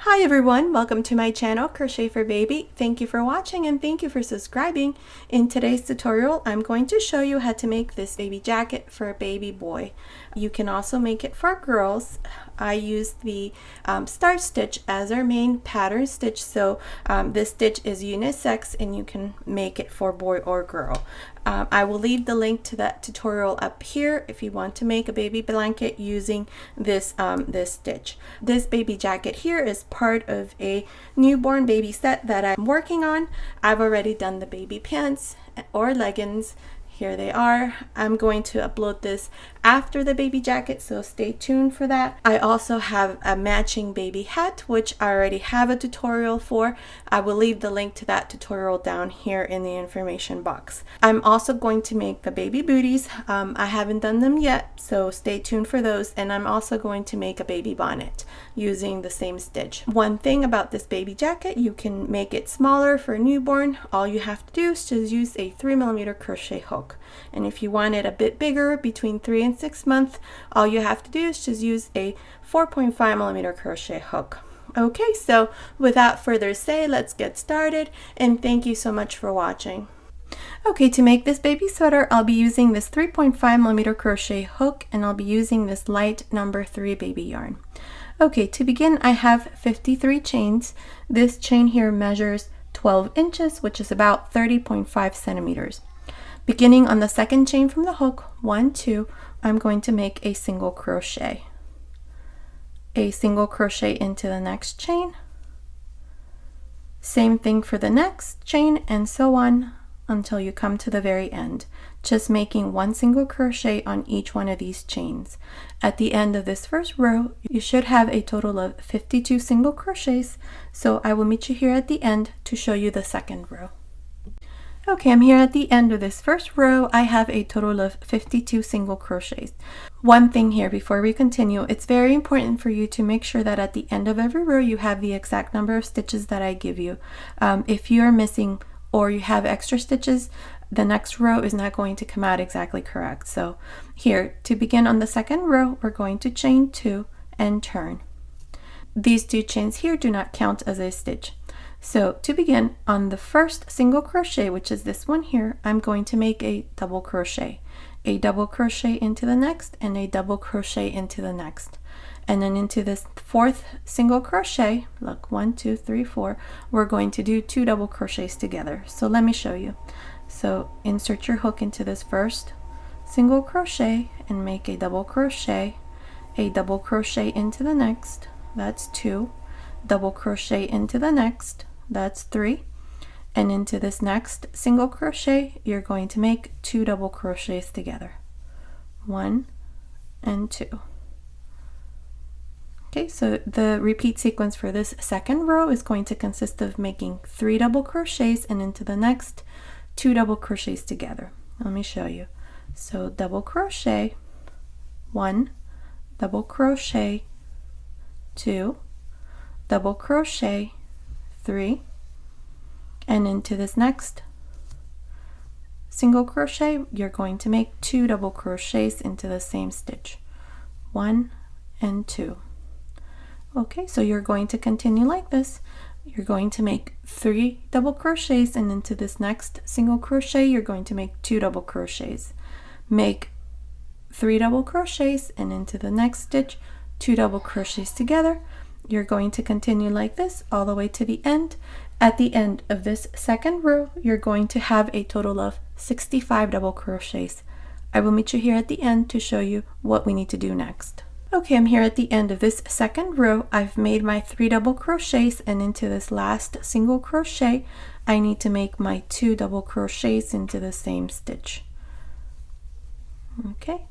Hi everyone, welcome to my channel Crochet for Baby. Thank you for watching and thank you for subscribing. In today's tutorial, I'm going to show you how to make this baby jacket for a baby boy. You can also make it for girls. I used the Star Stitch as our main pattern stitch, so this stitch is unisex and you can make it for boy or girl. I will leave the link to that tutorial up here if you want to make a baby blanket using this stitch. This baby jacket here is part of a newborn baby set that I'm working on. I've already done the baby pants or leggings. Here they are. I'm going to upload this after the baby jacket, so stay tuned for that. I also have a matching baby hat, which I already have a tutorial for. I will leave the link to that tutorial down here in the information box. I'm also going to make the baby booties. I haven't done them yet, so stay tuned for those. And I'm also going to make a baby bonnet using the same stitch. One thing about this baby jacket, you can make it smaller for a newborn. All you have to do is just use a 3mm crochet hook. And if you want it a bit bigger, between 3 and 6 months, all you have to do is just use a 4.5mm crochet hook. Okay, so without further say, let's get started, and thank you so much for watching. Okay, to make this baby sweater, I'll be using this 3.5mm crochet hook, and I'll be using this light number 3 baby yarn. Okay, to begin, I have 53 chains. This chain here measures 12 inches, which is about 30.5 centimeters. Beginning on the second chain from the hook, 1, 2, I'm going to make a single crochet. A single crochet into the next chain. Same thing for the next chain, and so on until you come to the very end, just making one single crochet on each one of these chains. At the end of this first row, you should have a total of 52 single crochets, so I will meet you here at the end to show you the second row. Okay, I'm here at the end of this first row. I have a total of 52 single crochets. One thing here before we continue, it's very important for you to make sure that at the end of every row you have the exact number of stitches that I give you. If you are missing or you have extra stitches, the next row is not going to come out exactly correct. So here, to begin on the second row, we're going to chain 2 and turn. These 2 chains here do not count as a stitch. So to begin, on the first single crochet, which is this one here, I'm going to make a double crochet into the next, and a double crochet into the next. And then into this fourth single crochet, look, 1, 2, 3, 4, we're going to do 2 double crochets together. So let me show you. So insert your hook into this first single crochet and make a double crochet into the next, that's 2, double crochet into the next, that's 3, and into this next single crochet you're going to make 2 double crochets together, 1 and 2. Okay, so the repeat sequence for this second row is going to consist of making 3 double crochets and into the next 2 double crochets together. Let me show you. So double crochet, 1, double crochet, 2, double crochet, 3, and into this next single crochet you're going to make 2 double crochets into the same stitch, 1 and 2. Okay, so you're going to continue like this. You're going to make 3 double crochets, and into this next single crochet you're going to make 2 double crochets, make 3 double crochets, and into the next stitch 2 double crochets together. You're going to continue like this all the way to the end. At the end of this second row, you're going to have a total of 65 double crochets. I will meet you here at the end to show you what we need to do next. Okay, I'm here at the end of this second row. I've made my 3 double crochets, and into this last single crochet, I need to make my 2 double crochets into the same stitch. Okay.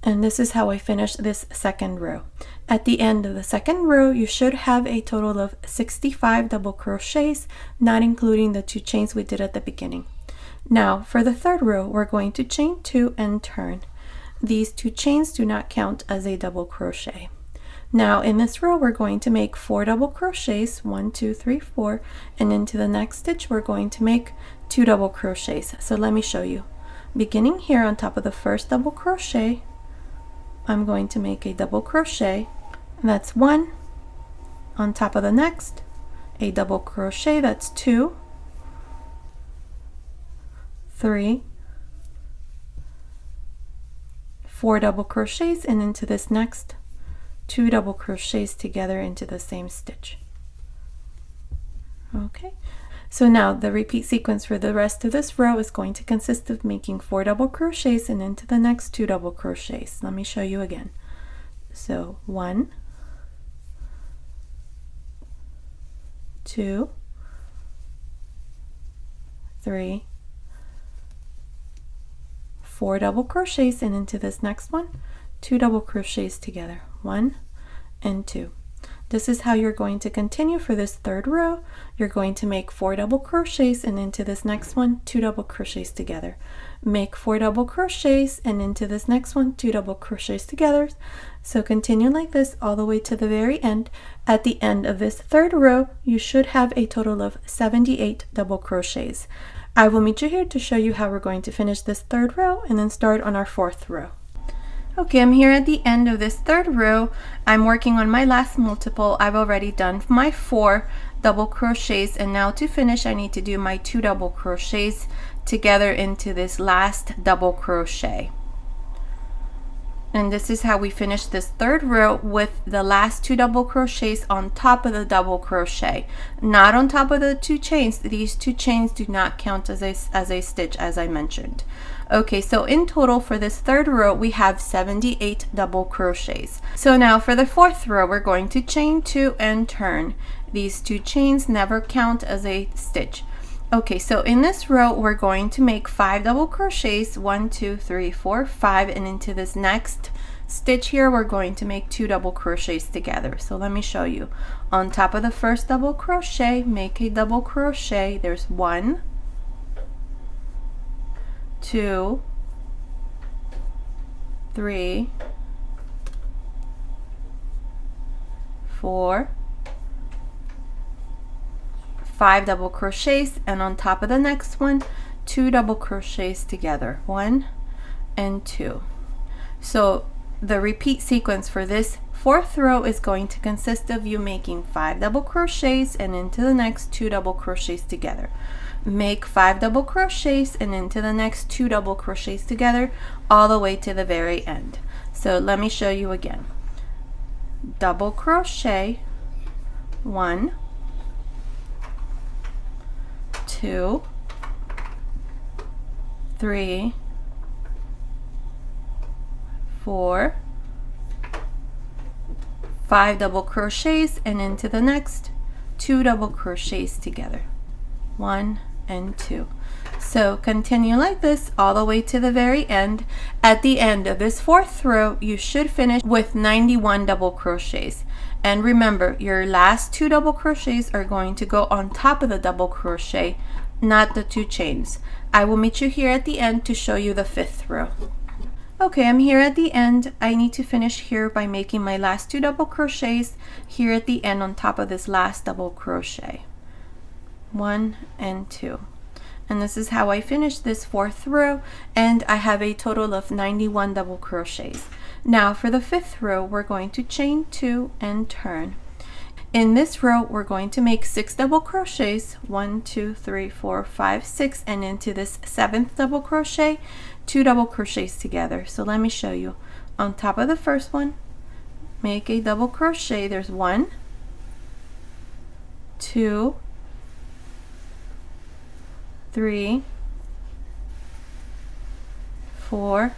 And this is how I finish this second row. At the end of the second row, you should have a total of 65 double crochets, not including the 2 chains we did at the beginning. Now, for the third row, we're going to chain 2 and turn. These 2 chains do not count as a double crochet. Now, in this row, we're going to make 4 double crochets, 1, 2, 3, 4, and into the next stitch, we're going to make 2 double crochets. So let me show you. Beginning here on top of the first double crochet, I'm going to make a double crochet, and that's 1 On top of the next, a double crochet, that's 2, 3, 4 double crochets, and into this next 2 double crochets together into the same stitch. Okay, so now the repeat sequence for the rest of this row is going to consist of making 4 double crochets and into the next 2 double crochets. Let me show you again. So 1, 2, 3, 4 double crochets, and into this next one 2 double crochets together, 1 and 2. This is how you're going to continue for this third row. You're going to make 4 double crochets, and into this next one 2 double crochets together, make 4 double crochets, and into this next one 2 double crochets together. So continue like this all the way to the very end. At the end of this third row, you should have a total of 78 double crochets. I will meet you here to show you how we're going to finish this third row and then start on our fourth row. Okay, I'm here at the end of this third row. I'm working on my last multiple. I've already done my 4 double crochets, and now to finish I need to do my 2 double crochets together into this last double crochet. And this is how we finish this third row, with the last 2 double crochets on top of the double crochet, not on top of the 2 chains. These 2 chains do not count as a stitch, as I mentioned. Okay, so in total for this third row we have 78 double crochets. So now for the fourth row we're going to chain 2 and turn. These 2 chains never count as a stitch. Okay, so in this row we're going to make 5 double crochets, 1, 2, 3, 4, 5, and into this next stitch here we're going to make 2 double crochets together. So let me show you. On top of the first double crochet, make a double crochet. There's 1, 2, 3, 4, 5 double crochets, and on top of the next one 2 double crochets together, 1 and 2. So the repeat sequence for this fourth row is going to consist of you making 5 double crochets and into the next 2 double crochets together, make 5 double crochets and into the next 2 double crochets together all the way to the very end. So let me show you again. Double crochet, 1, 2, 3, 4, 5 double crochets, and into the next 2 double crochets together, 1 and 2. So continue like this all the way to the very end. At the end of this fourth row you should finish with 91 double crochets. And remember, your last 2 double crochets are going to go on top of the double crochet, not the 2 chains. I will meet you here at the end to show you the fifth row. Okay, I'm here at the end. I need to finish here by making my last 2 double crochets here at the end on top of this last double crochet, 1 and 2. And this is how I finish this fourth row, and I have a total of 91 double crochets. Now for the fifth row we're going to chain 2 and turn. In this row we're going to make 6 double crochets, 1, 2, 3, 4, 5, 6, and into this 7th double crochet 2 double crochets together. So let me show you. On top of the first one, make a double crochet. There's 1, 2, 3, 4,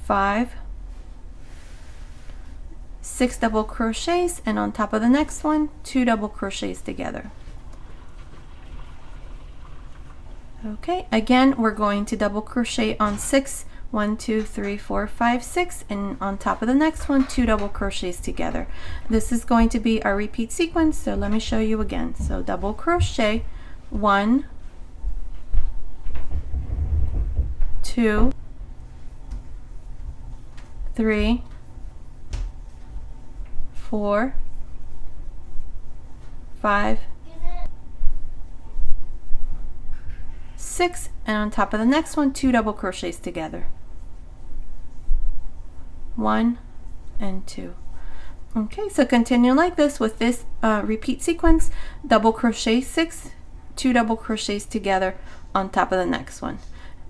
5, 6 double crochets, and on top of the next one 2 double crochets together. Okay, again we're going to double crochet on 6, 1, 2, 3, 4, 5, 6, and on top of the next one 2 double crochets together. This is going to be our repeat sequence, so let me show you again. So double crochet, 1, 2, 3, 4, 5, 6, and on top of the next one 2 double crochets together, 1 and 2. Okay, so continue like this with this repeat sequence. Double crochet 6, 2 double crochets together on top of the next one.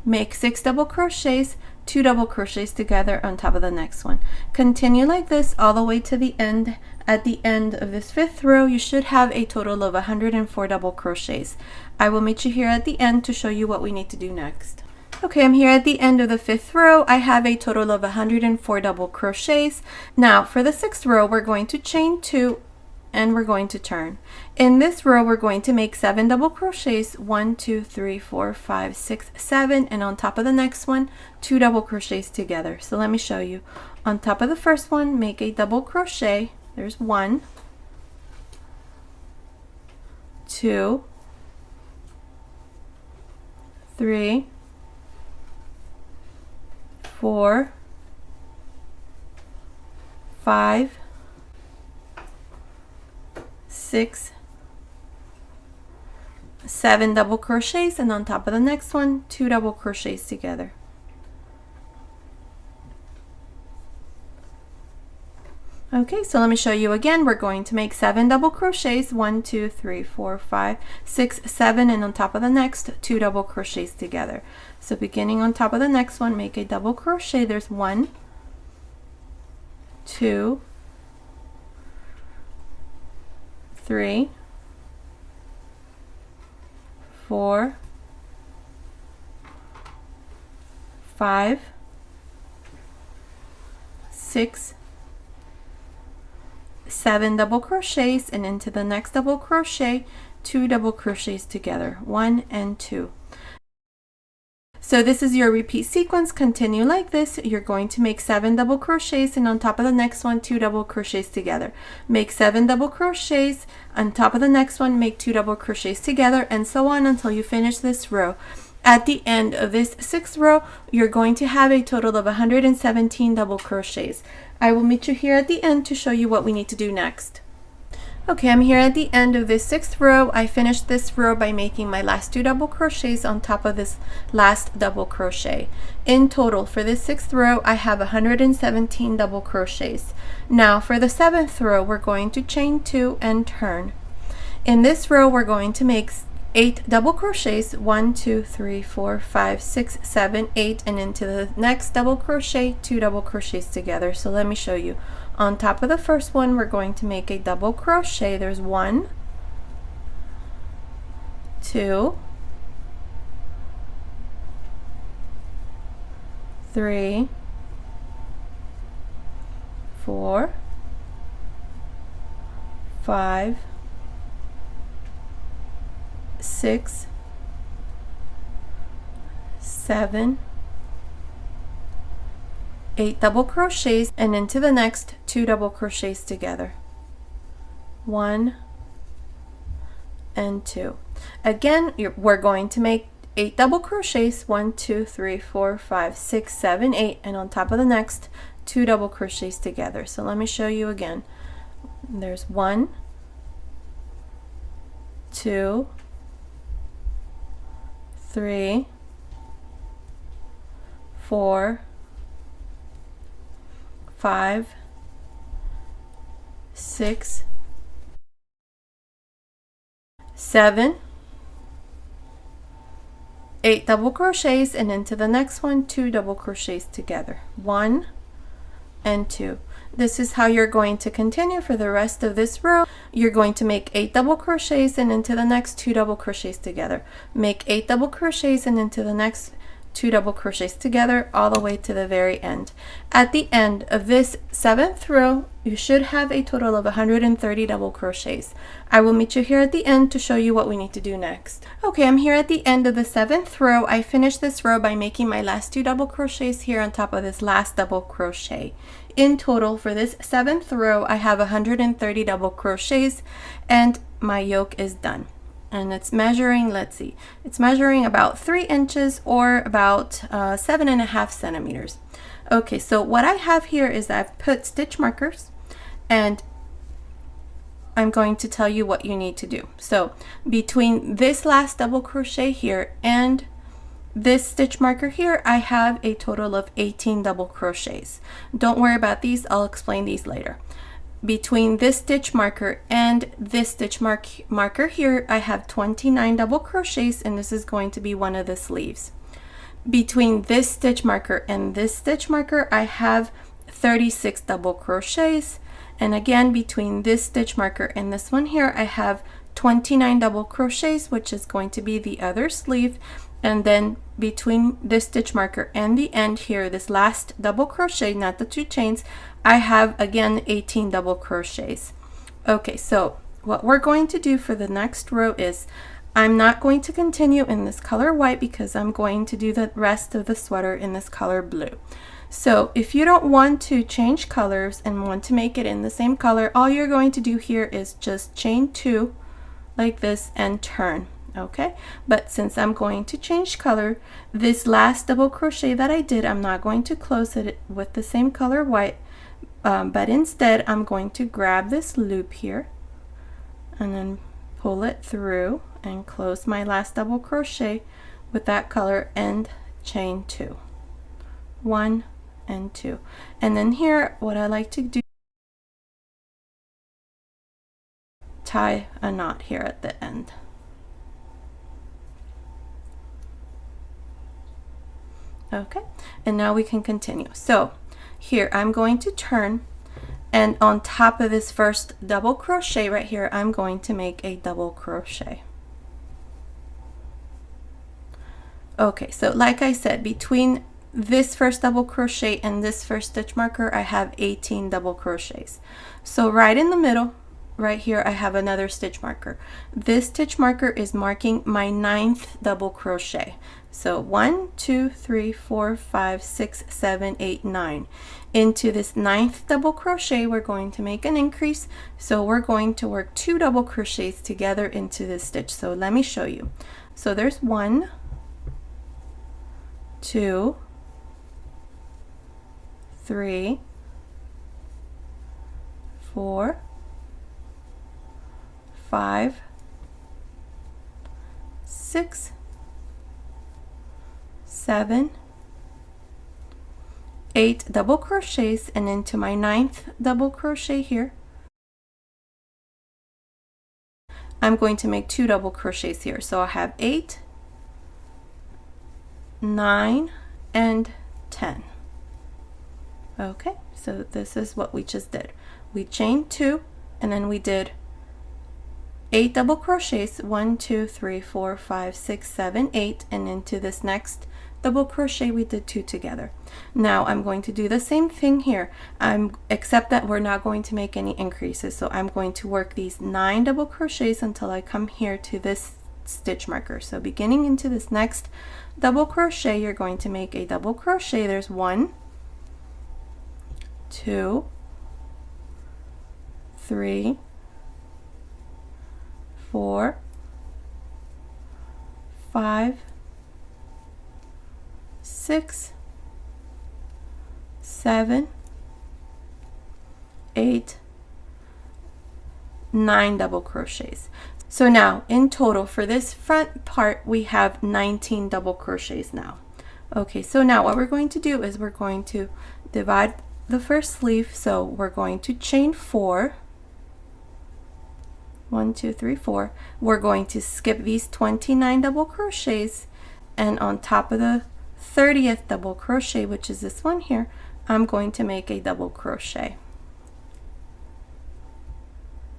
Make 6 double crochets, 2 double crochets together on top of the next one. Continue like this all the way to the end. At the end of this 5th row, you should have a total of 104 double crochets. I will meet you here at the end to show you what we need to do next. Okay, I'm here at the end of the 5th row. I have a total of 104 double crochets. Now for the 6th row, we're going to chain 2 and we're going to turn. In this row, we're going to make 7 double crochets, 1, 2, 3, 4, 5, 6, 7, and on top of the next one, 2 double crochets together. So let me show you. On top of the first one, make a double crochet. There's 1, 2, 3, 4, 5, 6, 7 double crochets, and on top of the next one, 2 double crochets together. Okay, so let me show you again. We're going to make 7 double crochets, 1, 2, 3, 4, 5, 6, 7, and on top of the next, 2 double crochets together. So beginning on top of the next one, make a double crochet. There's 1, 2, 3, 4, 5, 6, 7 double crochets, and into the next double crochet, 2 double crochets together, 1 and 2. So this is your repeat sequence. Continue like this. You're going to make 7 double crochets, and on top of the next one, 2 double crochets together. Make 7 double crochets, on top of the next one, make 2 double crochets together, and so on until you finish this row. At the end of this 6th row, you're going to have a total of 117 double crochets. I will meet you here at the end to show you what we need to do next. Okay, I'm here at the end of this 6th row. I finished this row by making my last 2 double crochets on top of this last double crochet. In total, for this 6th row, I have 117 double crochets. Now, for the 7th row, we're going to chain 2 and turn. In this row, we're going to make 8 double crochets, 1, 2, 3, 4, 5, 6, 7, 8, and into the next double crochet, 2 double crochets together. So let me show you. On top of the first one, we're going to make a double crochet. There's 1, 2, 3, 4, 5, 6, 7, 8 double crochets, and into the next 2 double crochets together, 1 and 2. Again, we're going to make 8 double crochets, 1, 2, 3, 4, 5, 6, 7, 8, and on top of the next 2 double crochets together. So let me show you again. There's 1, 2, 3, 4, 5, 6, 7, 8 double crochets, and into the next one, 2 double crochets together, 1 and 2. This is how you're going to continue for the rest of this row. You're going to make 8 double crochets, and into the next 2 double crochets together. Make 8 double crochets, and into the next 2 double crochets together, all the way to the very end. At the end of this 7th row, you should have a total of 130 double crochets. I will meet you here at the end to show you what we need to do next. Okay, I'm here at the end of the 7th row. I finished this row by making my last 2 double crochets here on top of this last double crochet. In total, for this 7th row, I have 130 double crochets, and my yoke is done. And it's measuring, let's see, it's measuring about 3 inches or about 7.5 centimeters. Okay, so what I have here is I've put stitch markers, and I'm going to tell you what you need to do. So between this last double crochet here and this stitch marker here, I have a total of 18 double crochets. Don't worry about these, I'll explain these later. between this stitch marker and this stitch marker here, I have 29 double crochets, and this is going to be one of the sleeves. Between this stitch marker and this stitch marker, I have 36 double crochets, and again between this stitch marker and this one here, I have 29 double crochets, which is going to be the other sleeve. And then between this stitch marker and the end here, this last double crochet, not the 2 chains, I have again 18 double crochets. Okay, so what we're going to do for the next row is I'm not going to continue in this color white because I'm going to do the rest of the sweater in this color blue. So if you don't want to change colors and want to make it in the same color, all you're going to do here is just chain 2 like this and turn. Okay, but since I'm going to change color, this last double crochet that I did, I'm not going to close it with the same color white, but instead I'm going to grab this loop here and then pull it through and close my last double crochet with that color and chain 2, 1 and 2. And then here, what I like to do, tie a knot here at the end. Okay, and now we can continue. So here I'm going to turn, and on top of this first double crochet right here, I'm going to make a double crochet. Okay, so like I said, between this first double crochet and this first stitch marker, I have 18 double crochets. So right in the middle, right here, I have another stitch marker. This stitch marker is marking my 9th double crochet. So 1, 2, 3, 4, 5, 6, 7, 8, 9. Into this 9th double crochet, we're going to make an increase. So we're going to work 2 double crochets together into this stitch. So let me show you. So there's 1, 2, 3, 4, 5, 6, 7, 8 double crochets, and into my 9th double crochet here, I'm going to make 2 double crochets here. So I have 8, 9, and 10. Okay, so this is what we just did. We chained 2, and then we did 8 double crochets, 1, 2, 3, 4, 5, 6, 7, 8, and into this next double crochet we did 2 together. Now I'm going to do the same thing here, except that we're not going to make any increases. So I'm going to work these 9 double crochets until I come here to this stitch marker. So beginning into this next double crochet, you're going to make a double crochet. There's 1, 2, 3, 4, 5, 6, 7, 8, 9 double crochets. So now in total for this front part we have 19 double crochets now. Okay, so now what we're going to do is we're going to divide the first sleeve. So we're going to chain 4, 1, 2, 3, 4. We're going to skip these 29 double crochets, and on top of the 30th double crochet, which is this one here, I'm going to make a double crochet.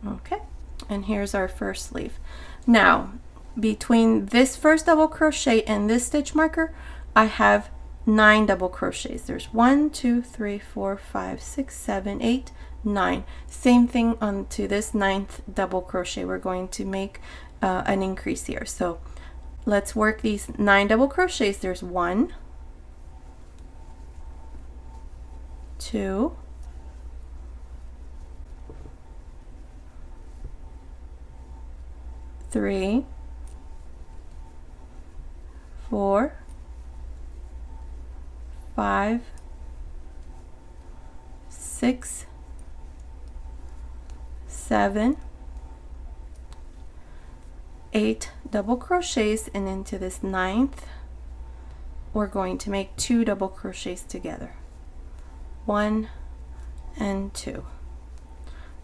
Okay, and here's our first sleeve. Now between this first double crochet and this stitch marker, I have 9 double crochets. There's 1, 2, 3, 4, 5, 6, 7, 8, 9. Same thing onto this 9th double crochet. We're going to make an increase here. So let's work these 9 double crochets. There's 1, 2, 3, 4, 5, 6, 7, 8 double crochets, and into this 9th we're going to make 2 double crochets together, 1 and 2.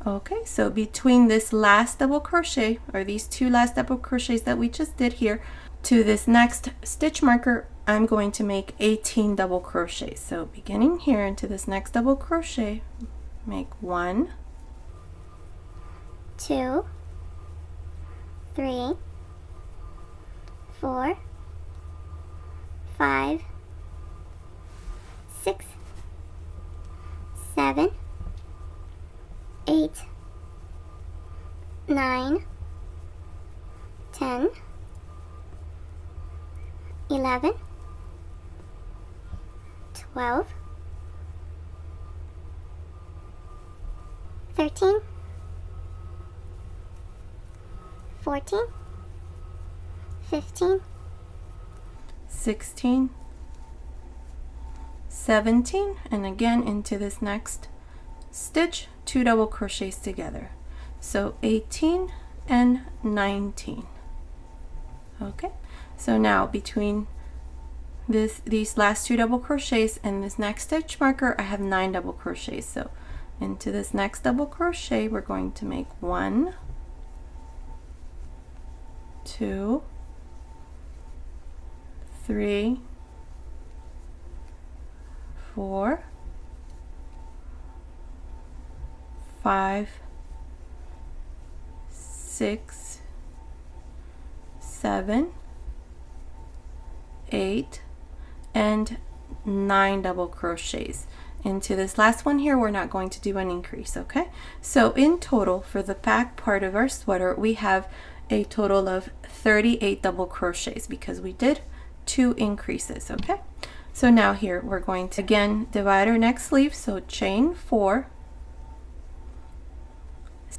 Okay, so between this last double crochet, or these two last double crochets that we just did here, to this next stitch marker, I'm going to make 18 double crochets. So beginning here into this next double crochet, make 1, 2, 3, 4, 5, 6, 7, 8, 9, 10, 11, 12, 13, 14, 15, 16, 17, and again into this next stitch, 2 double crochets together. So 18 and 19. Okay, so now between these last 2 double crochets and this next stitch marker, I have 9 double crochets. So into this next double crochet, we're going to make 1, 2, 3, 4, 5, 6, 7, 8, and 9 double crochets. Into this last one here, we're not going to do an increase, okay? So in total, for the back part of our sweater, we have a total of 38 double crochets because we did 2 increases, okay? So now here, we're going to again divide our next sleeve, so chain 4.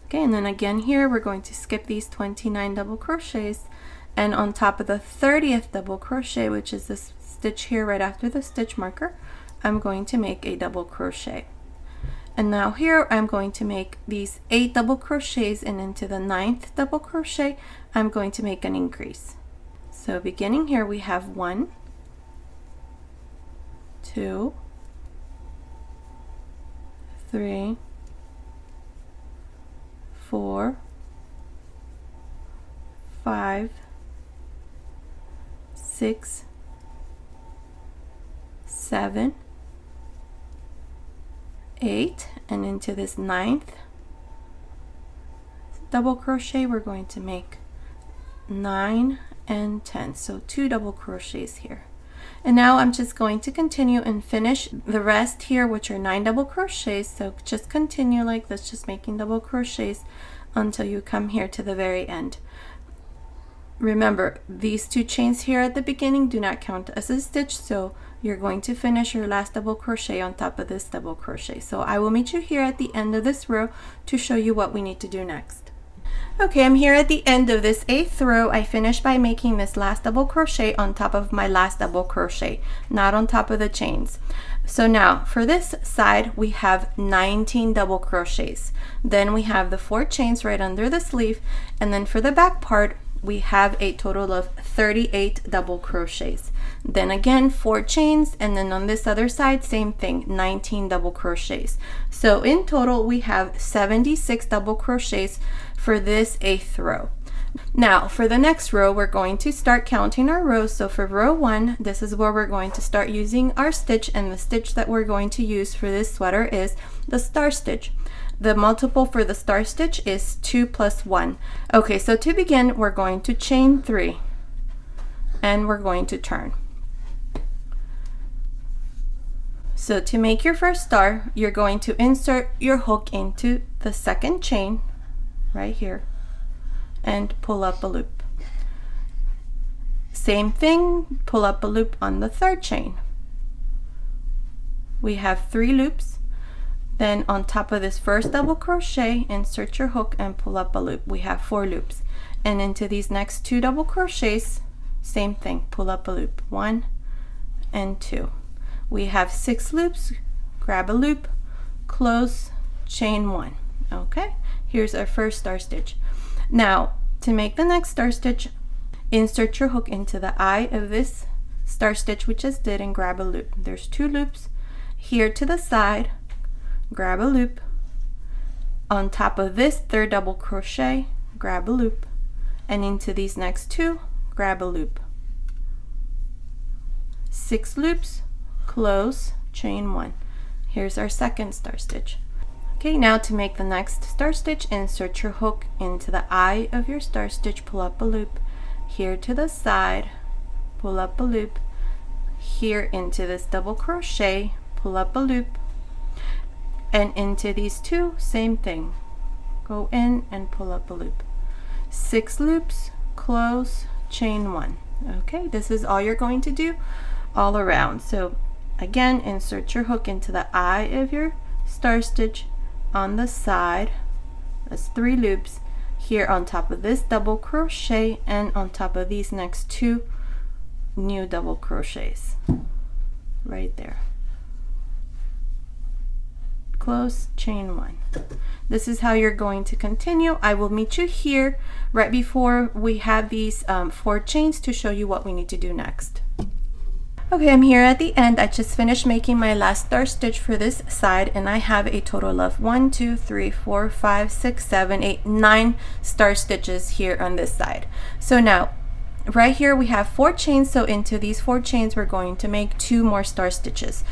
Okay, and then again here, we're going to skip these 29 double crochets, and on top of the 30th double crochet, which is this stitch here right after the stitch marker, I'm going to make a double crochet. And now here I'm going to make these 8 double crochets, and into the 9th double crochet I'm going to make an increase. So beginning here, we have 1, 2, 3, 4, 5, 6, 7, 8, and into this 9th double crochet we're going to make 9 and 10, so 2 double crochets here. And now I'm just going to continue and finish the rest here, which are 9 double crochets. So just continue like this, just making double crochets until you come here to the very end. Remember, these 2 chains here at the beginning do not count as a stitch, so you're going to finish your last double crochet on top of this double crochet. So I will meet you here at the end of this row to show you what we need to do next. Okay, I'm here at the end of this 8th row. I finished by making this last double crochet on top of my last double crochet, not on top of the chains. So now for this side we have 19 double crochets. Then we have the 4 chains right under the sleeve, and then for the back part we have a total of 38 double crochets. Then again 4 chains, and then on this other side same thing, 19 double crochets. So in total we have 76 double crochets for this 8th row. Now for the next row we're going to start counting our rows. So for row 1, this is where we're going to start using our stitch, and the stitch that we're going to use for this sweater is the star stitch. The multiple for the star stitch is 2 plus 1. Okay, so to begin we're going to chain 3 and we're going to turn. So to make your first star, you're going to insert your hook into the second chain right here and pull up a loop. Same thing, pull up a loop on the third chain. We have 3 loops. Then on top of this first double crochet, insert your hook and pull up a loop. We have 4 loops. And into these next 2 double crochets, same thing, pull up a loop, 1 and 2. We have 6 loops, grab a loop, close, chain 1. Okay, here's our first star stitch. Now to make the next star stitch, insert your hook into the eye of this star stitch we just did and grab a loop. There's 2 loops here to the side, grab a loop, On top of this third double crochet, grab a loop, and into these next two, grab a loop. 6 loops, close, chain 1. Here's our second star stitch. Okay, now to make the next star stitch, insert your hook into the eye of your star stitch, pull up a loop, here to the side, pull up a loop, here into this double crochet, pull up a loop, and into these two, same thing, go in and pull up a loop. 6 loops, close, chain 1. Okay, this is all you're going to do all around. So again, insert your hook into the eye of your star stitch on the side, that's 3 loops, here on top of this double crochet, and on top of these next 2 new double crochets right there. Close, chain 1. This is how you're going to continue. I will meet you here right before we have these 4 chains to show you what we need to do next. Okay, I'm here at the end. I just finished making my last star stitch for this side, and I have a total of 1, 2, 3, 4, 5, 6, 7, 8, 9 star stitches here on this side. So now right here we have 4 chains, so into these 4 chains we're going to make 2 more star stitches.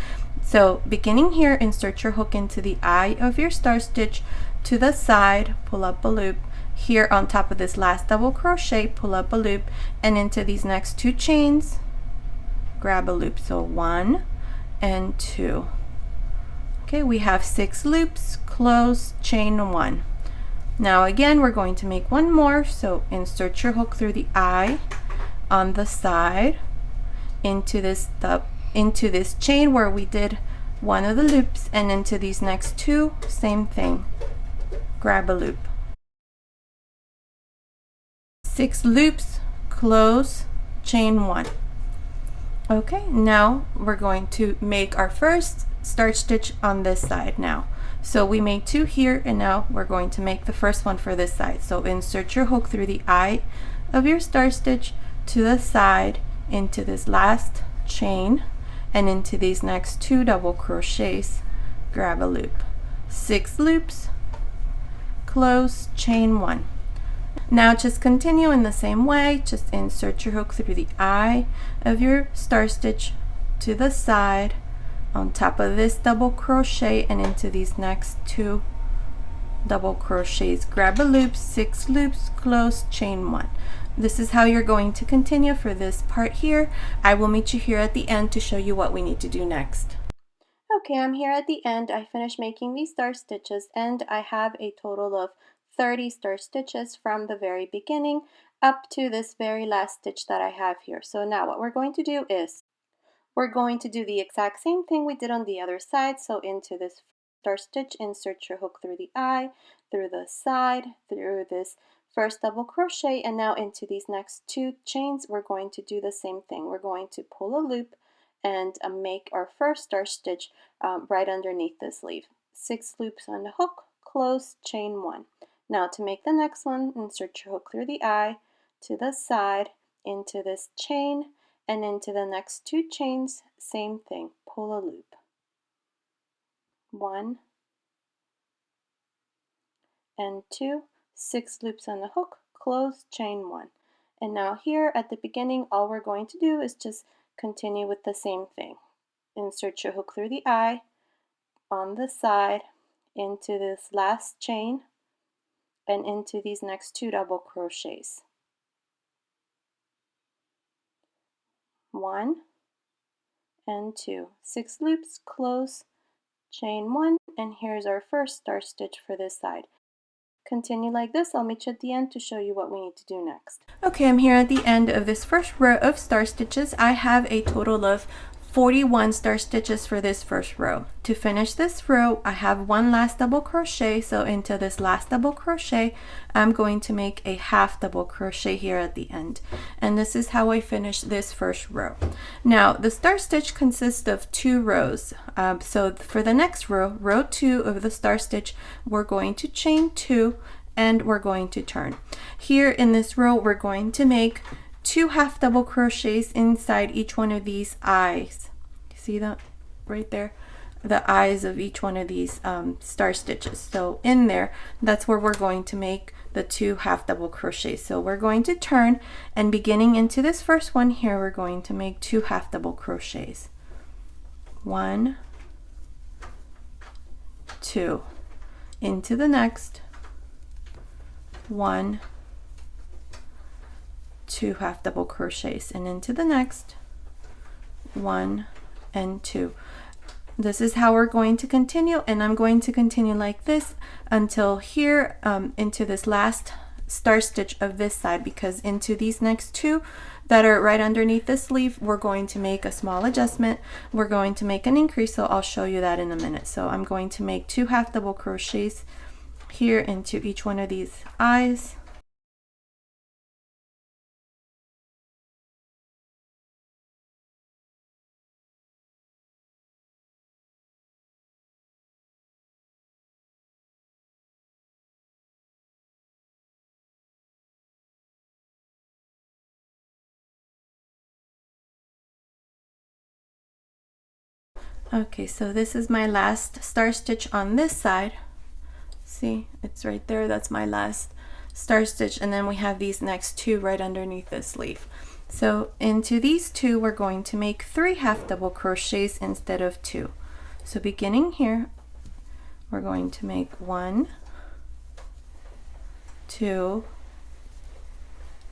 So beginning here, insert your hook into the eye of your star stitch, to the side, pull up a loop, here on top of this last double crochet, pull up a loop, and into these next 2 chains, grab a loop. So 1 and 2. Okay, we have 6 loops, close, chain 1. Now again, we're going to make 1 more, so insert your hook through the eye on the side into this chain where we did 1 of the loops, and into these next 2, same thing, grab a loop. 6 loops, close, chain 1. Okay, now we're going to make our first star stitch on this side now. So we made 2 here, and now we're going to make the first one for this side. So insert your hook through the eye of your star stitch, to the side, into this last chain, and into these next 2 double crochets, grab a loop. 6 loops, close, chain 1. Now just continue in the same way. Just insert your hook through the eye of your star stitch, to the side, on top of this double crochet, and into these next 2 double crochets, grab a loop. 6 loops, close, chain 1. This is how you're going to continue for this part here. I will meet you here at the end to show you what we need to do next. Okay, I'm here at the end. I finished making these star stitches, and I have a total of 30 star stitches from the very beginning up to this very last stitch that I have here. So now what we're going to do is we're going to do the exact same thing we did on the other side. So into this star stitch, insert your hook through the eye, through the side, through this first double crochet, and now into these next 2 chains we're going to do the same thing. We're going to pull a loop and make our first star stitch right underneath the sleeve. 6 loops on the hook, close, chain 1. Now to make the next one, insert your hook through the eye, to the side, into this chain, and into the next 2 chains, same thing, pull a loop. 1 and 2, 6 loops on the hook, close, chain 1. And now here at the beginning, all we're going to do is just continue with the same thing. Insert your hook through the eye, on the side, into this last chain, and into these next 2 double crochets. 1 and 2, 6 loops, close, chain 1, and here's our first star stitch for this side. Continue like this. I'll meet you at the end to show you what we need to do next. Okay, I'm here at the end of this first row of star stitches. I have a total of 41 star stitches for this first row. To finish this row, I have 1 last double crochet, so into this last double crochet I'm going to make a half double crochet here at the end, and this is how I finish this first row. Now the star stitch consists of 2 rows, so for the next row, row 2 of the star stitch, we're going to chain 2 and we're going to turn. Here in this row we're going to make 2 half double crochets inside each one of these eyes. See that right there? the eyes of each one of these star stitches. So in there, that's where we're going to make the 2 half double crochets. So we're going to turn, and beginning into this first one here, we're going to make 2 half double crochets. 1, 2, into the next, 1, 2 half double crochets, and into the next, 1 and 2. This is how we're going to continue, and I'm going to continue like this until here, into this last star stitch of this side, because into these next 2 that are right underneath the sleeve, we're going to make a small adjustment. We're going to make an increase, so I'll show you that in a minute. So I'm going to make 2 half double crochets here into each one of these eyes. Okay, so this is my last star stitch on this side. See, it's right there. That's my last star stitch, and then we have these next 2 right underneath this sleeve. So into these 2, we're going to make 3 half double crochets instead of 2. So beginning here, we're going to make 1, 2,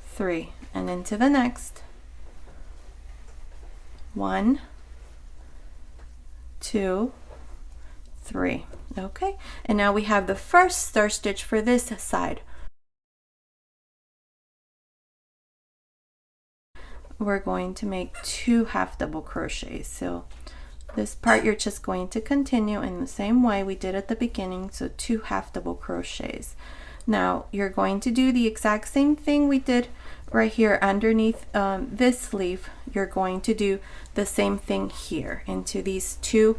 3, and into the next, 1, 2, 3. Okay, and now we have the first star stitch for this side. We're going to make 2 half double crochets. So this part you're just going to continue in the same way we did at the beginning, so 2 half double crochets. Now you're going to do the exact same thing we did right here underneath this sleeve. You're going to do the same thing here into these 2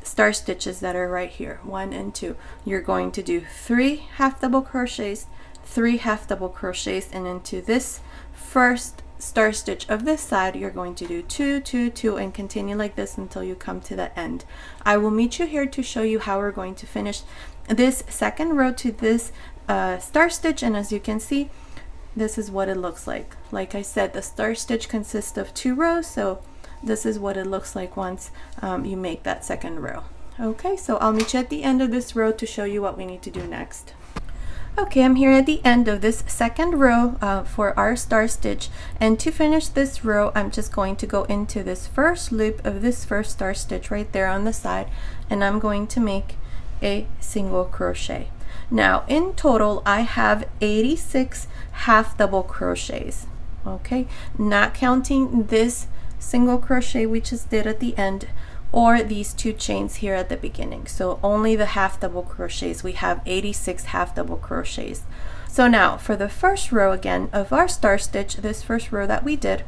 star stitches that are right here, 1 and 2. You're going to do 3 half double crochets, 3 half double crochets, and into this first star stitch of this side, you're going to do 2, 2, 2, and continue like this until you come to the end. I will meet you here to show you how we're going to finish this second row to this star stitch, and as you can see, this is what it looks like. Like I said, the star stitch consists of 2 rows, so this is what it looks like once you make that second row. Okay, so I'll meet you at the end of this row to show you what we need to do next. Okay, I'm here at the end of this second row for our star stitch, and to finish this row, I'm just going to go into this first loop of this first star stitch right there on the side, and I'm going to make a single crochet. Now in total I have 86 half double crochets, okay, not counting this single crochet we just did at the end or these 2 chains here at the beginning. So only the half double crochets. We have 86 half double crochets. So now for the first row again of our star stitch, this first row that we did,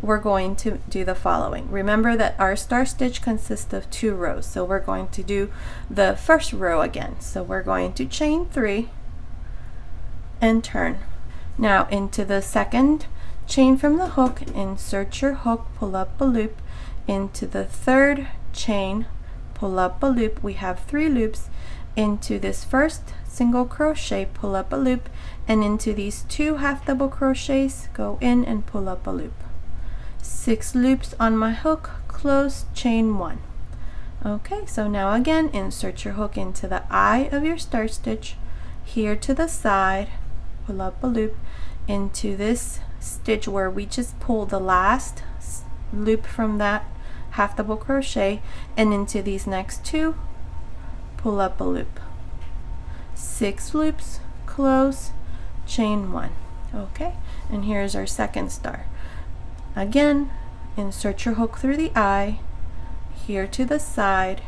we're going to do the following. Remember that our star stitch consists of 2 rows, so we're going to do the first row again. So we're going to chain 3 and turn. Now into the second chain from the hook, insert your hook, pull up a loop. Into the third chain, pull up a loop. We have 3 loops. Into this first single crochet, pull up a loop, and into these 2 half double crochets, go in and pull up a loop. 6 loops on my hook, close, chain 1. Okay, so now again, insert your hook into the eye of your star stitch, here to the side, pull up a loop, into this stitch where we just pull the last loop from that half double crochet, and into these next 2, pull up a loop. 6 loops, close, chain 1. Okay, and here's our second star. Again, insert your hook through the eye, here to the side,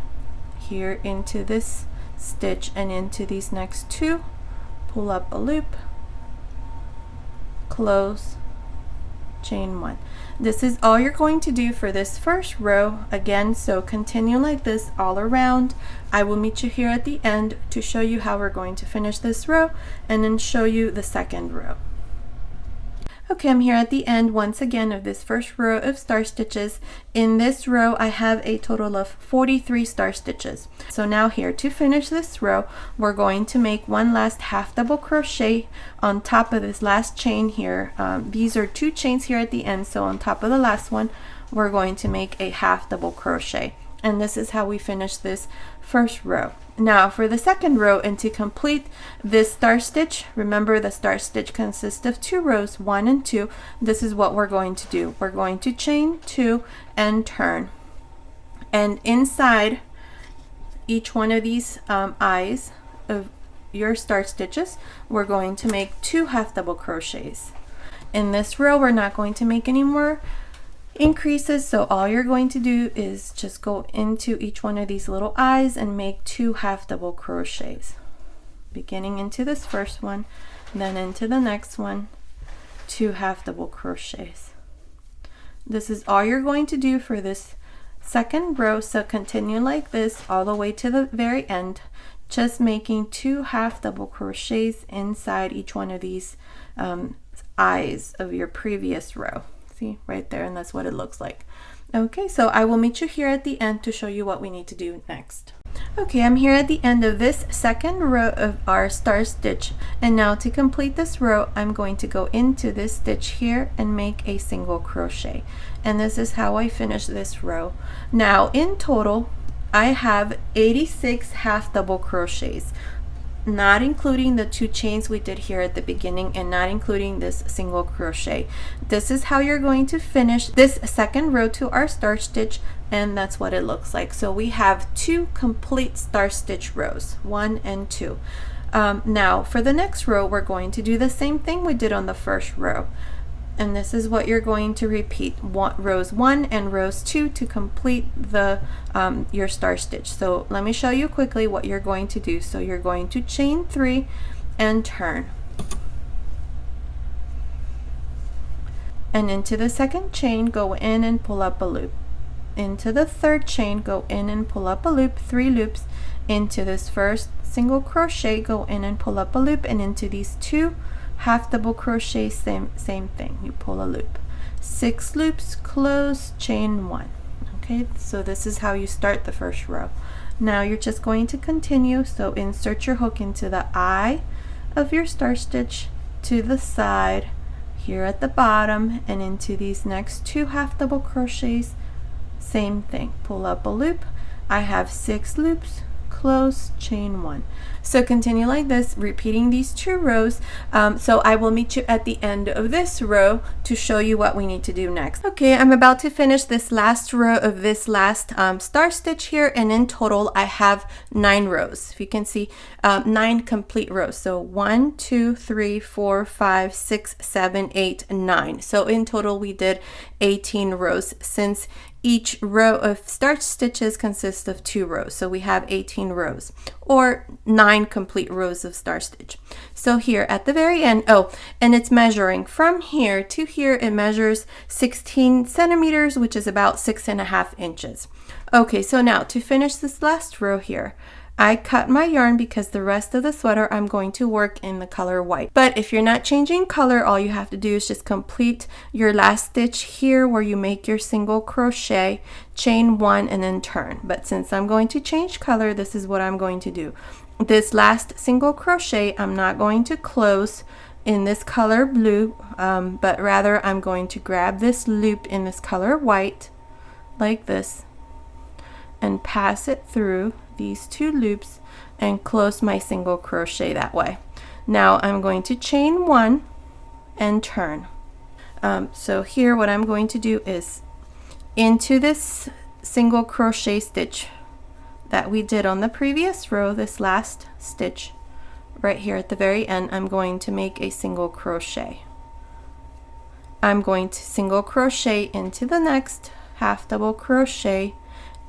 here into this stitch, and into these next 2, pull up a loop, close, chain 1. This is all you're going to do for this first row again, so continue like this all around. I will meet you here at the end to show you how we're going to finish this row and then show you the second row. Okay, I'm here at the end once again of this first row of star stitches. In this row, I have a total of 43 star stitches. So now here, to finish this row, we're going to make one last half double crochet on top of this last chain here. These are 2 chains here at the end, so on top of the last one, we're going to make a half double crochet. And this is how we finish this first row. Now for the second row, and to complete this star stitch, remember the star stitch consists of 2 rows, 1 and 2. This is what we're going to do. We're going to chain 2 and turn. And inside each one of these eyes of your star stitches, we're going to make 2 half double crochets. In this row, we're not going to make any more increases, so all you're going to do is just go into each one of these little eyes and make 2 half double crochets, beginning into this first one, then into the next one, 2 half double crochets. This is all you're going to do for this second row, so continue like this all the way to the very end, just making 2 half double crochets inside each one of these eyes of your previous row. See right there, and that's what it looks like. Okay, so I will meet you here at the end to show you what we need to do next. Okay, I'm here at the end of this second row of our star stitch, and now to complete this row, I'm going to go into this stitch here and make a single crochet. And this is how I finish this row. Now in total, I have 86 half double crochets, not including the 2 chains we did here at the beginning and not including this single crochet. This is how you're going to finish this second row to our star stitch, and that's what it looks like. So we have 2 complete star stitch rows, 1 and 2. Now for the next row, we're going to do the same thing we did on the first row. And this is what you're going to repeat, rows 1 and rows 2 to complete the your star stitch. So let me show you quickly what you're going to do. So you're going to chain 3 and turn. And into the second chain, go in and pull up a loop. Into the third chain, go in and pull up a loop, 3 loops. Into this first single crochet, go in and pull up a loop, and into these 2 half double crochet, same thing, you pull a loop, 6 loops, close, chain 1. Okay, so this is how you start the first row. Now you're just going to continue, so insert your hook into the eye of your star stitch, to the side here at the bottom, and into these next 2 half double crochets, same thing, pull up a loop. I have 6 loops, close, chain 1. So continue like this, repeating these 2 rows. So I will meet you at the end of this row to show you what we need to do next. Okay, I'm about to finish this last row of this last star stitch here, and in total I have 9 rows. If you can see, 9 complete rows. So 1, 2, 3, 4, 5, 6, 7, 8, 9. So in total we did 18 rows, since each row of star stitches consists of 2 rows. So we have 18 rows, or 9 complete rows of star stitch. So here at the very end, oh, and it's measuring from here to here, it measures 16 centimeters, which is about 6.5 inches. Okay, so now to finish this last row here, I cut my yarn because the rest of the sweater I'm going to work in the color white. But if you're not changing color, all you have to do is just complete your last stitch here where you make your single crochet, chain 1, and then turn. But since I'm going to change color, this is what I'm going to do. This last single crochet, I'm not going to close in this color blue, but rather I'm going to grab this loop in this color white, like this, and pass it through these 2 loops and close my single crochet that way. Now I'm going to chain 1 and turn. So here what I'm going to do is into this single crochet stitch that we did on the previous row, this last stitch right here at the very end, I'm going to make a single crochet. I'm going to single crochet into the next half double crochet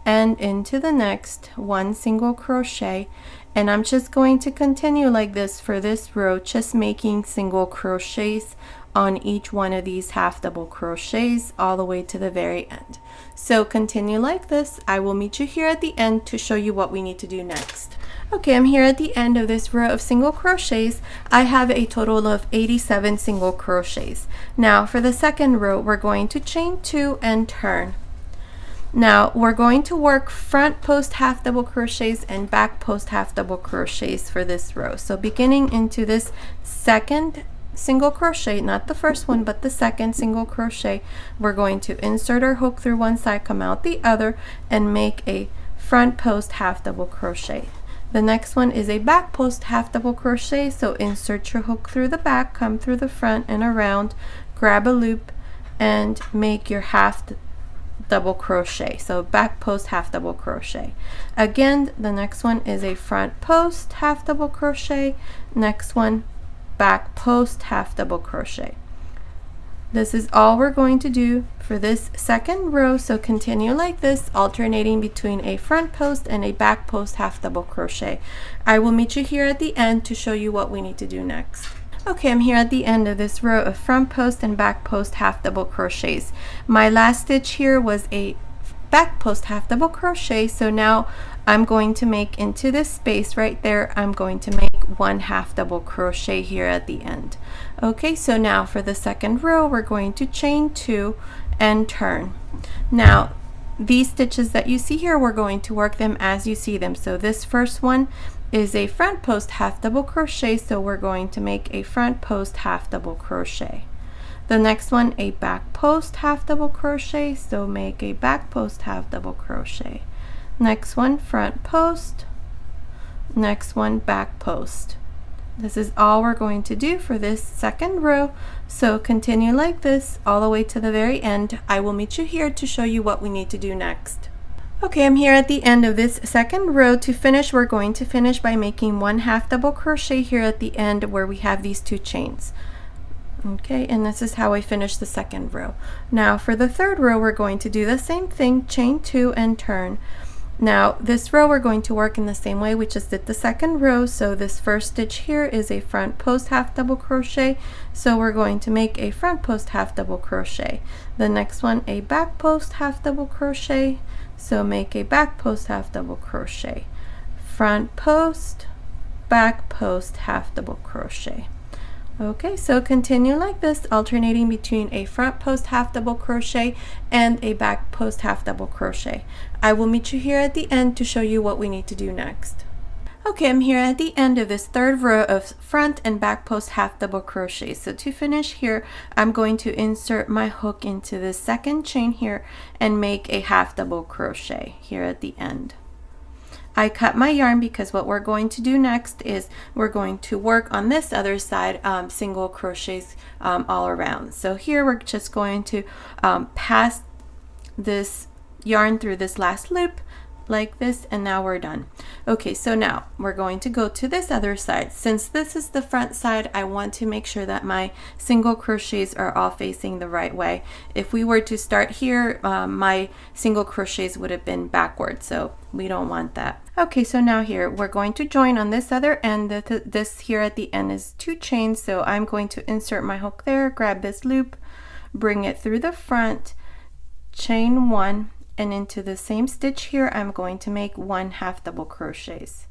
and into the next 1 single crochet, and I'm just going to continue like this for this row, just making single crochets on each one of these half double crochets all the way to the very end. So continue like this. I will meet you here at the end to show you what we need to do next. Okay, I'm here at the end of this row of single crochets. I have a total of 87 single crochets. Now for the second row, we're going to chain 2 and turn. Now we're going to work front post half double crochets and back post half double crochets for this row. So beginning into this second single crochet, not the first one but the second single crochet, we're going to insert our hook through one side, come out the other, and make a front post half double crochet. The next one is a back post half double crochet, so insert your hook through the back, come through the front and around, grab a loop and make your half double crochet. So back post half double crochet. Again, the next one is a front post half double crochet, next one back post half double crochet. This is all we're going to do for this second row, so continue like this, alternating between a front post and a back post half double crochet. I will meet you here at the end to show you what we need to do next. Okay, I'm here at the end of this row of front post and back post half double crochets. My last stitch here was a back post half double crochet, so now I'm going to make into this space right there, I'm going to make one half double crochet here at the end. Okay, so now for the second row, we're going to chain 2 and turn. Now these stitches that you see here, we're going to work them as you see them. So this first one is a front post half double crochet, so we're going to make a front post half double crochet. The next one, a back post half double crochet, so make a back post half double crochet. Next one, front post. Next one, back post. This is all we're going to do for this second row, so continue like this all the way to the very end. I will meet you here to show you what we need to do next. Okay, I'm here at the end of this second row. To finish, we're going to finish by making one half double crochet here at the end where we have these 2 chains. Okay, and this is how I finish the second row. Now for the third row, we're going to do the same thing, chain 2 and turn. Now this row we're going to work in the same way we just did the second row. So this first stitch here is a front post half double crochet, so we're going to make a front post half double crochet. The next one, a back post half double crochet, so make a back post half double crochet. Front post, back post half double crochet. Okay, so continue like this, alternating between a front post half double crochet and a back post half double crochet. I will meet you here at the end to show you what we need to do next. Okay, I'm here at the end of this third row of front and back post half double crochet. So to finish here, I'm going to insert my hook into the second chain here and make a half double crochet here at the end. I cut my yarn because what we're going to do next is we're going to work on this other side single crochets all around. So here we're just going to pass this yarn through this last loop like this, and now we're done. Okay, so now we're going to go to this other side. Since this is the front side, I want to make sure that my single crochets are all facing the right way. If we were to start here, my single crochets would have been backwards, so we don't want that. Okay, so now here we're going to join on this other end. This here at the end is 2 chains, so I'm going to insert my hook there, grab this loop, bring it through the front, chain 1, and into the same stitch here I'm going to make 1 half double crochets.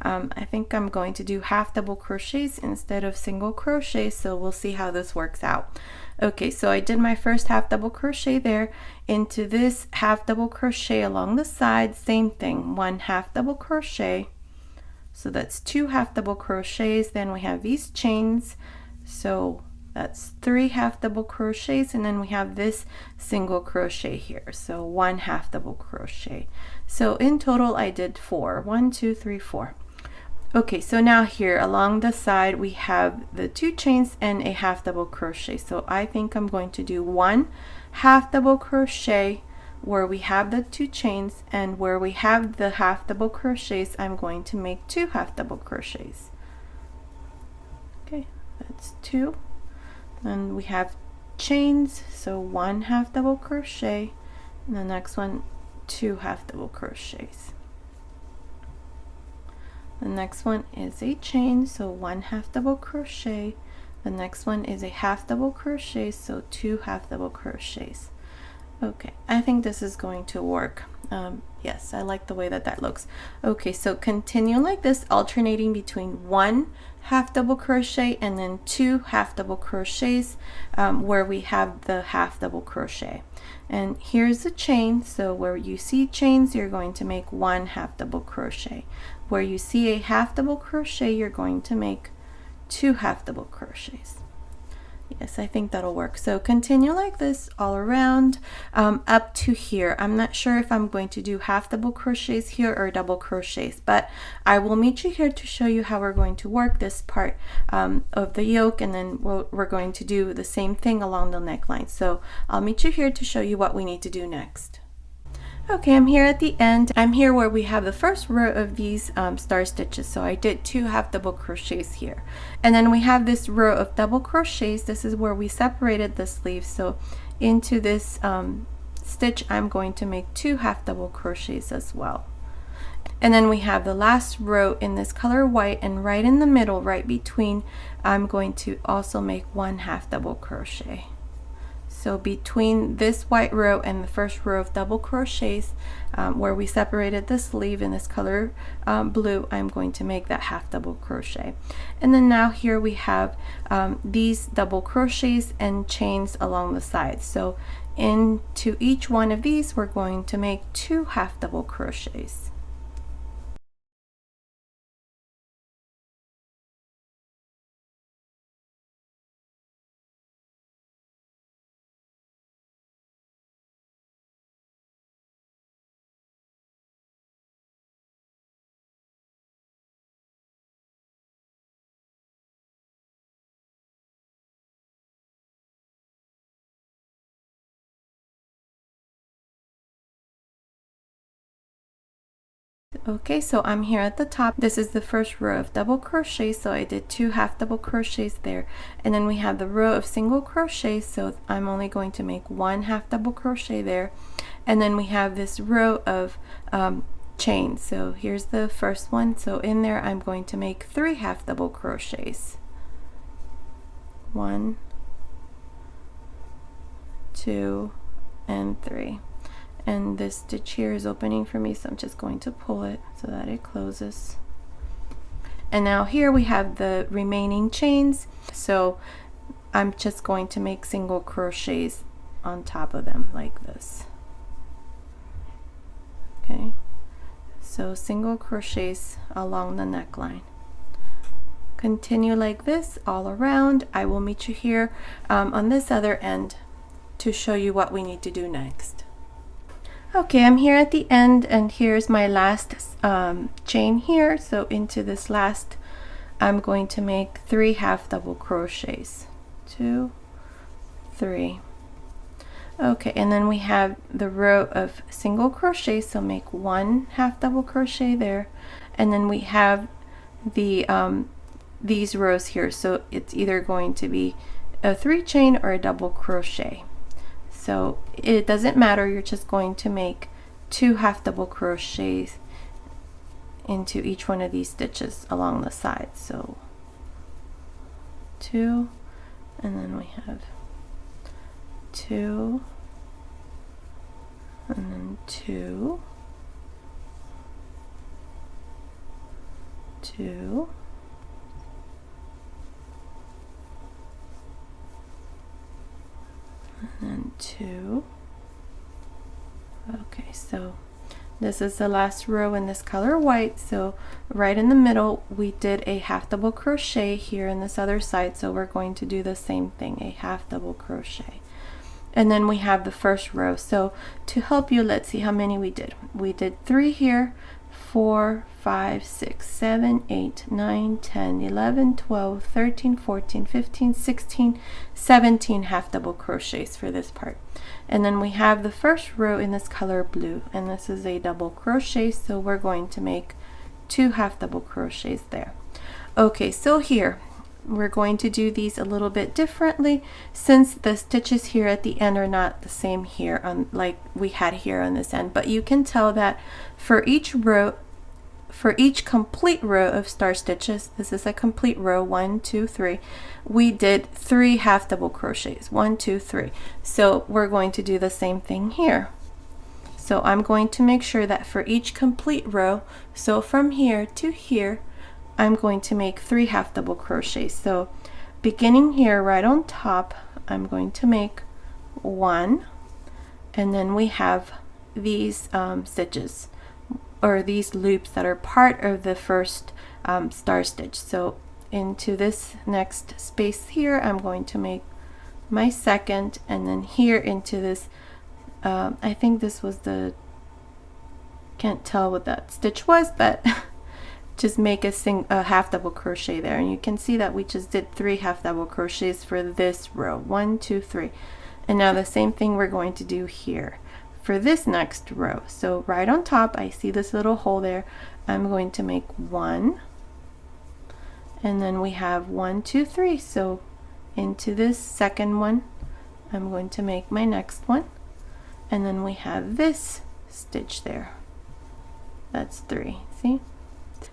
I think I'm going to do half double crochets instead of single crochets, so we'll see how this works out. Okay, so I did my first half double crochet there. Into this half double crochet along the side, same thing, 1 half double crochet. So that's 2 half double crochets. Then we have these chains, so that's 3 half double crochets, and then we have this single crochet here, so 1 half double crochet. So in total I did 4. 1 2 3 4. Okay, so now here along the side we have the 2 chains and a half double crochet. So I think I'm going to do 1 half double crochet where we have the 2 chains, and where we have the half double crochets I'm going to make 2 half double crochets. Okay, that's 2. Then we have chains, so 1 half double crochet, and the next one 2 half double crochets. The next one is a chain, so 1 half double crochet. The next one is a half double crochet, so 2 half double crochets. Okay, I think this is going to work. Yes, I like the way that that looks. Okay, so continue like this, alternating between 1 half double crochet and then 2 half double crochets where we have the half double crochet. And here's the chain, so where you see chains, you're going to make 1 half double crochet. Where you see a half double crochet, you're going to make 2 half double crochets. Yes, I think that'll work. So continue like this all around up to here. I'm not sure if I'm going to do half double crochets here or double crochets, but I will meet you here to show you how we're going to work this part of the yoke, and then we're going to do the same thing along the neckline. So I'll meet you here to show you what we need to do next. Okay, I'm here at the end. I'm here where we have the first row of these star stitches. So I did 2 half double crochets here. And then we have this row of double crochets. This is where we separated the sleeve. So into this stitch, I'm going to make 2 half double crochets as well. And then we have the last row in this color white, and right in the middle, right between, I'm going to also make 1 half double crochet. So between this white row and the first row of double crochets where we separated the sleeve in this color blue, I'm going to make that half double crochet. And then now here we have these double crochets and chains along the sides. So into each one of these, we're going to make 2 half double crochets. Okay, so I'm here at the top. This is the first row of double crochet, so I did 2 half double crochets there, and then we have the row of single crochets, so I'm only going to make 1 half double crochet there, and then we have this row of chains. So here's the first one, so in there I'm going to make 3 half double crochets. 1, 2, and 3. And this stitch here is opening for me, so I'm just going to pull it so that it closes. And now here we have the remaining chains, so I'm just going to make single crochets on top of them like this. Okay, so single crochets along the neckline. Continue like this all around. I will meet you here on this other end to show you what we need to do next. Okay, I'm here at the end, and here's my last chain here. So into this last, I'm going to make 3 half double crochets. 2, 3. Okay, and then we have the row of single crochets, so make 1 half double crochet there, and then we have the these rows here, so it's either going to be a 3 chain or a double crochet. So it doesn't matter, you're just going to make 2 half double crochets into each one of these stitches along the side. So 2, and then we have 2, and then 2, 2, and then 2. Okay, so this is the last row in this color white, so right in the middle we did a half double crochet here in this other side, so we're going to do the same thing, a half double crochet. And then we have the first row. So to help you, let's see how many we did. We did 3 here, 4, 5, 6, 7, 8, 9, 10, 11, 12, 13, 14, 15, 16, 17 half double crochets for this part. And then we have the first row in this color blue, and this is a double crochet, so we're going to make 2 half double crochets there. Okay, so here we're going to do these a little bit differently since the stitches here at the end are not the same here on like we had here on this end, but you can tell that for each row, for each complete row of star stitches, this is a complete row, 1, 2, 3, we did 3 half double crochets, 1, 2, 3. So we're going to do the same thing here. So I'm going to make sure that for each complete row, so from here to here, I'm going to make 3 half double crochets. So beginning here right on top, I'm going to make 1, and then we have these stitches, or these loops that are part of the first star stitch. So into this next space here, I'm going to make my second, and then here into this, I think this was the, can't tell what that stitch was, but just make a half double crochet there, and you can see that we just did 3 half double crochets for this row. 1, 2, 3. And now the same thing we're going to do here for this next row. So right on top, I see this little hole there. I'm going to make 1, and then we have 1, 2, 3. So into this second one, I'm going to make my next one, and then we have this stitch there. That's 3. See?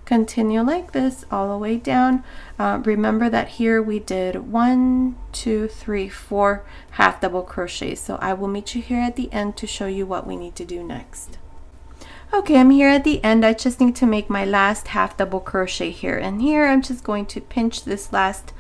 Continue like this all the way down. Remember that here we did 1, 2, 3, 4 half double crochets. So I will meet you here at the end to show you what we need to do next. Okay, I'm here at the end. I just need to make my last half double crochet here, and here I'm just going to pinch this last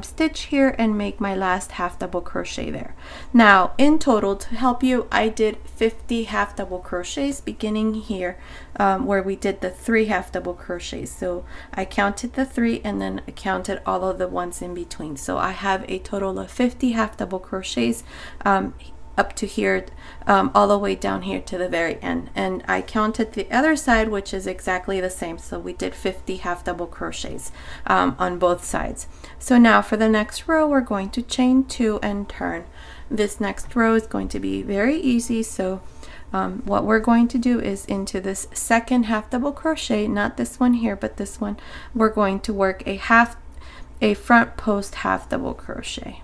stitch here and make my last half double crochet there. Now in total, to help you, I did 50 half double crochets beginning here where we did the 3 half double crochets. So I counted the 3 and then I counted all of the ones in between. So I have a total of 50 half double crochets up to here, all the way down here to the very end, and I counted the other side, which is exactly the same. So we did 50 half double crochets on both sides. So now for the next row, we're going to chain 2 and turn. This next row is going to be very easy. So what we're going to do is into this second half double crochet, not this one here, but this one, we're going to work a front post half double crochet.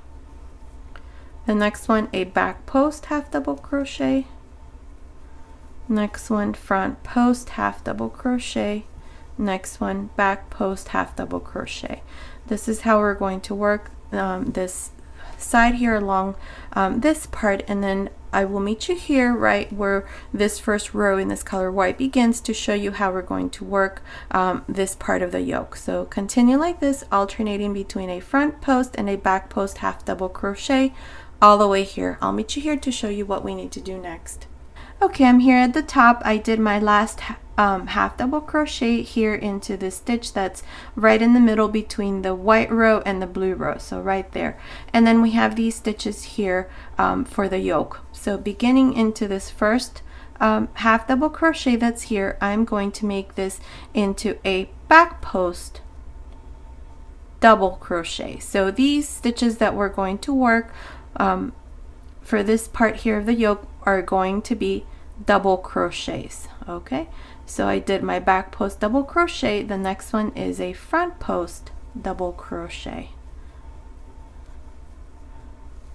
The next one, a back post half double crochet. Next one, front post half double crochet. Next one, back post half double crochet. This is how we're going to work this side here along this part, and then I will meet you here right where this first row in this color white begins to show you how we're going to work this part of the yoke. So continue like this, alternating between a front post and a back post half double crochet all the way here. I'll meet you here to show you what we need to do next. Okay, I'm here at the top. I did my last half double crochet here into this stitch that's right in the middle between the white row and the blue row, so right there. And then we have these stitches here for the yoke. So beginning into this first half double crochet that's here, I'm going to make this into a back post double crochet. So these stitches that we're going to work for this part here of the yoke are going to be double crochets. Okay, so I did my back post double crochet. The next one is a front post double crochet.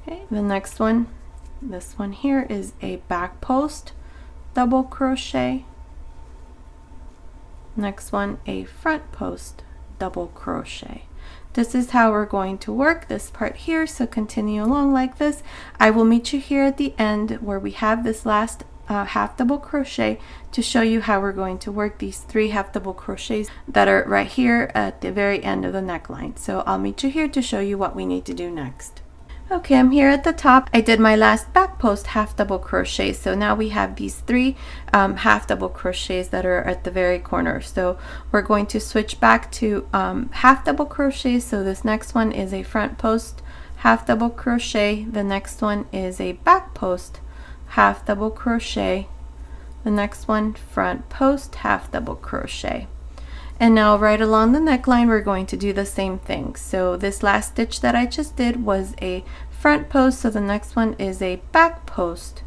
Okay, the next one, this one here, is a back post double crochet. Next one, a front post double crochet. This is how we're going to work this part here, so continue along like this. I will meet you here at the end where we have this last half double crochet to show you how we're going to work these 3 half double crochets that are right here at the very end of the neckline. So I'll meet you here to show you what we need to do next. Okay, I'm here at the top. I did my last back post half double crochet. So now we have these 3 half double crochets that are at the very corner. So we're going to switch back to half double crochets. So this next one is a front post half double crochet. The next one is a back post half double crochet. The next one, front post half double crochet. And now right along the neckline, we're going to do the same thing. So this last stitch that I just did was a front post, so the next one is a back post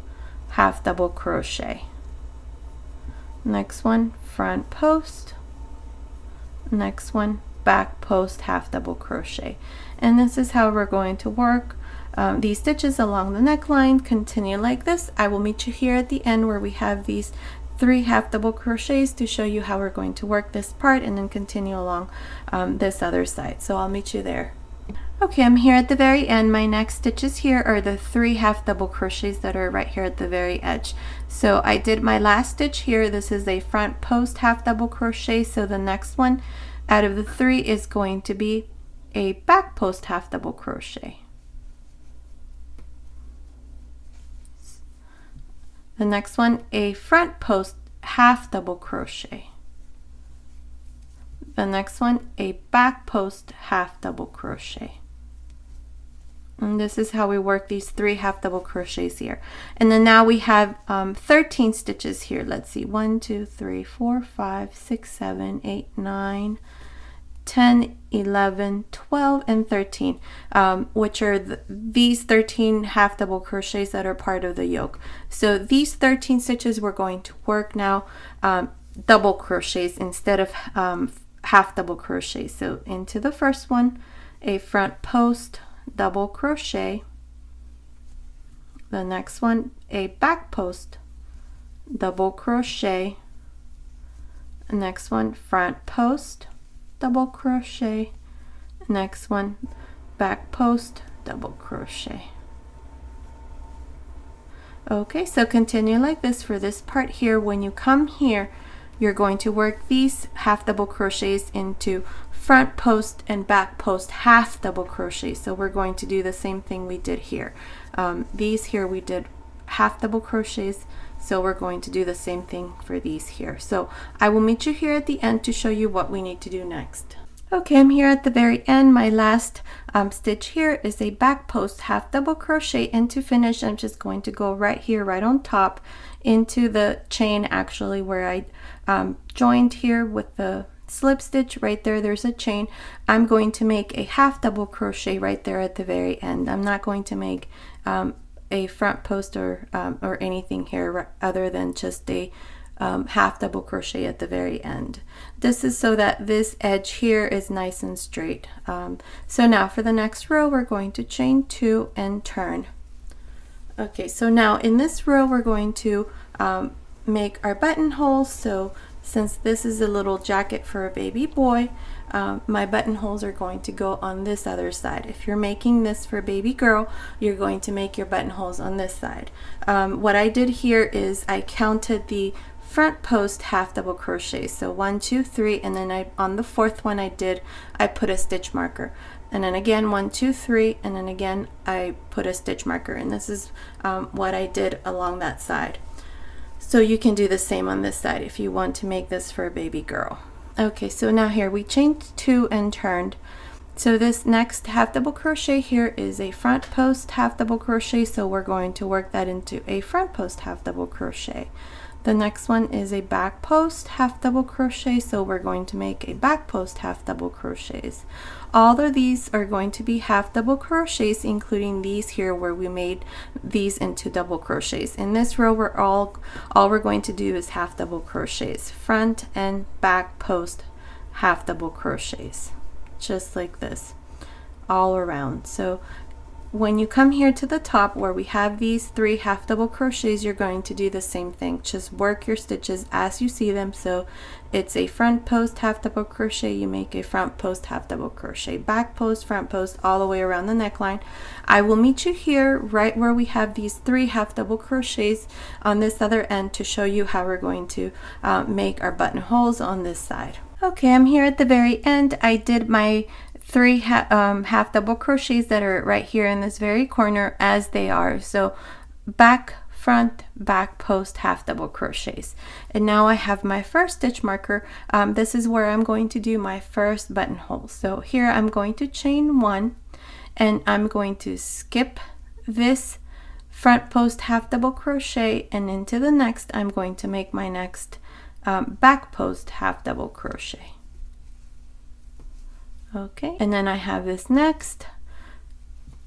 half double crochet. Next one, front post. Next one, back post half double crochet. And this is how we're going to work these stitches along the neckline. Continue like this. I will meet you here at the end where we have these 3 half double crochets to show you how we're going to work this part, and then continue along this other side. So I'll meet you there. Okay, I'm here at the very end. My next stitches here are the 3 half double crochets that are right here at the very edge. So I did my last stitch here. This is a front post half double crochet. So the next one out of the 3 is going to be a back post half double crochet. The next one, a front post half double crochet. The next one, a back post half double crochet. And this is how we work these 3 half double crochets here. And then now we have 13 stitches here. Let's see, 1, 2, 3, 4, 5, 6, 7, 8, 9, 10, 11, 12, and 13, which are these 13 half double crochets that are part of the yoke. So these 13 stitches we're going to work now double crochets instead of half double crochets. So into the first one, a front post double crochet. The next one, a back post double crochet. The next one, front post double crochet. Next one, back post double crochet. Okay, so continue like this for this part here. When you come here, you're going to work these half double crochets into front post and back post half double crochet. So we're going to do the same thing we did here. These here we did half double crochets, so we're going to do the same thing for these here. So I will meet you here at the end to show you what we need to do next. Okay, I'm here at the very end. My last stitch here is a back post half double crochet, and to finish I'm just going to go right here, right on top into the chain actually where I joined here with the slip stitch. Right there, there's a chain. I'm going to make a half double crochet right there at the very end. I'm not going to make a front post or anything here other than just a half double crochet at the very end. This is so that this edge here is nice and straight. So now for the next row we're going to chain 2 and turn. Okay, so now in this row we're going to make our buttonholes. So since this is a little jacket for a baby boy, my buttonholes are going to go on this other side. If you're making this for a baby girl, you're going to make your buttonholes on this side. What I did here is I counted the front post half double crochet. So 1, 2, 3, and then on the 4th one I put a stitch marker. And then again 1, 2, 3, and then again I put a stitch marker. And this is what I did along that side. So you can do the same on this side if you want to make this for a baby girl. Okay, so now here we chained 2 and turned. So this next half double crochet here is a front post half double crochet, so we're going to work that into a front post half double crochet. The next one is a back post half double crochet, so we're going to make a back post half double crochets. All of these are going to be half double crochets, including these here where we made these into double crochets. In this row all we're going to do is half double crochets, front and back post half double crochets, just like this all around. So when you come here to the top where we have these 3 half double crochets, you're going to do the same thing. Just work your stitches as you see them. So it's a front post half double crochet, you make a front post half double crochet, back post, front post, all the way around the neckline. I will meet you here right where we have these 3 half double crochets on this other end to show you how we're going to make our buttonholes on this side. Okay, I'm here at the very end. I did my 3 half double crochets that are right here in this very corner as they are. So back, front, back post half double crochets. And now I have my first stitch marker. This is where I'm going to do my first buttonhole. So here I'm going to chain 1 and I'm going to skip this front post half double crochet, and into the next I'm going to make my next back post half double crochet. Okay, and then I have this next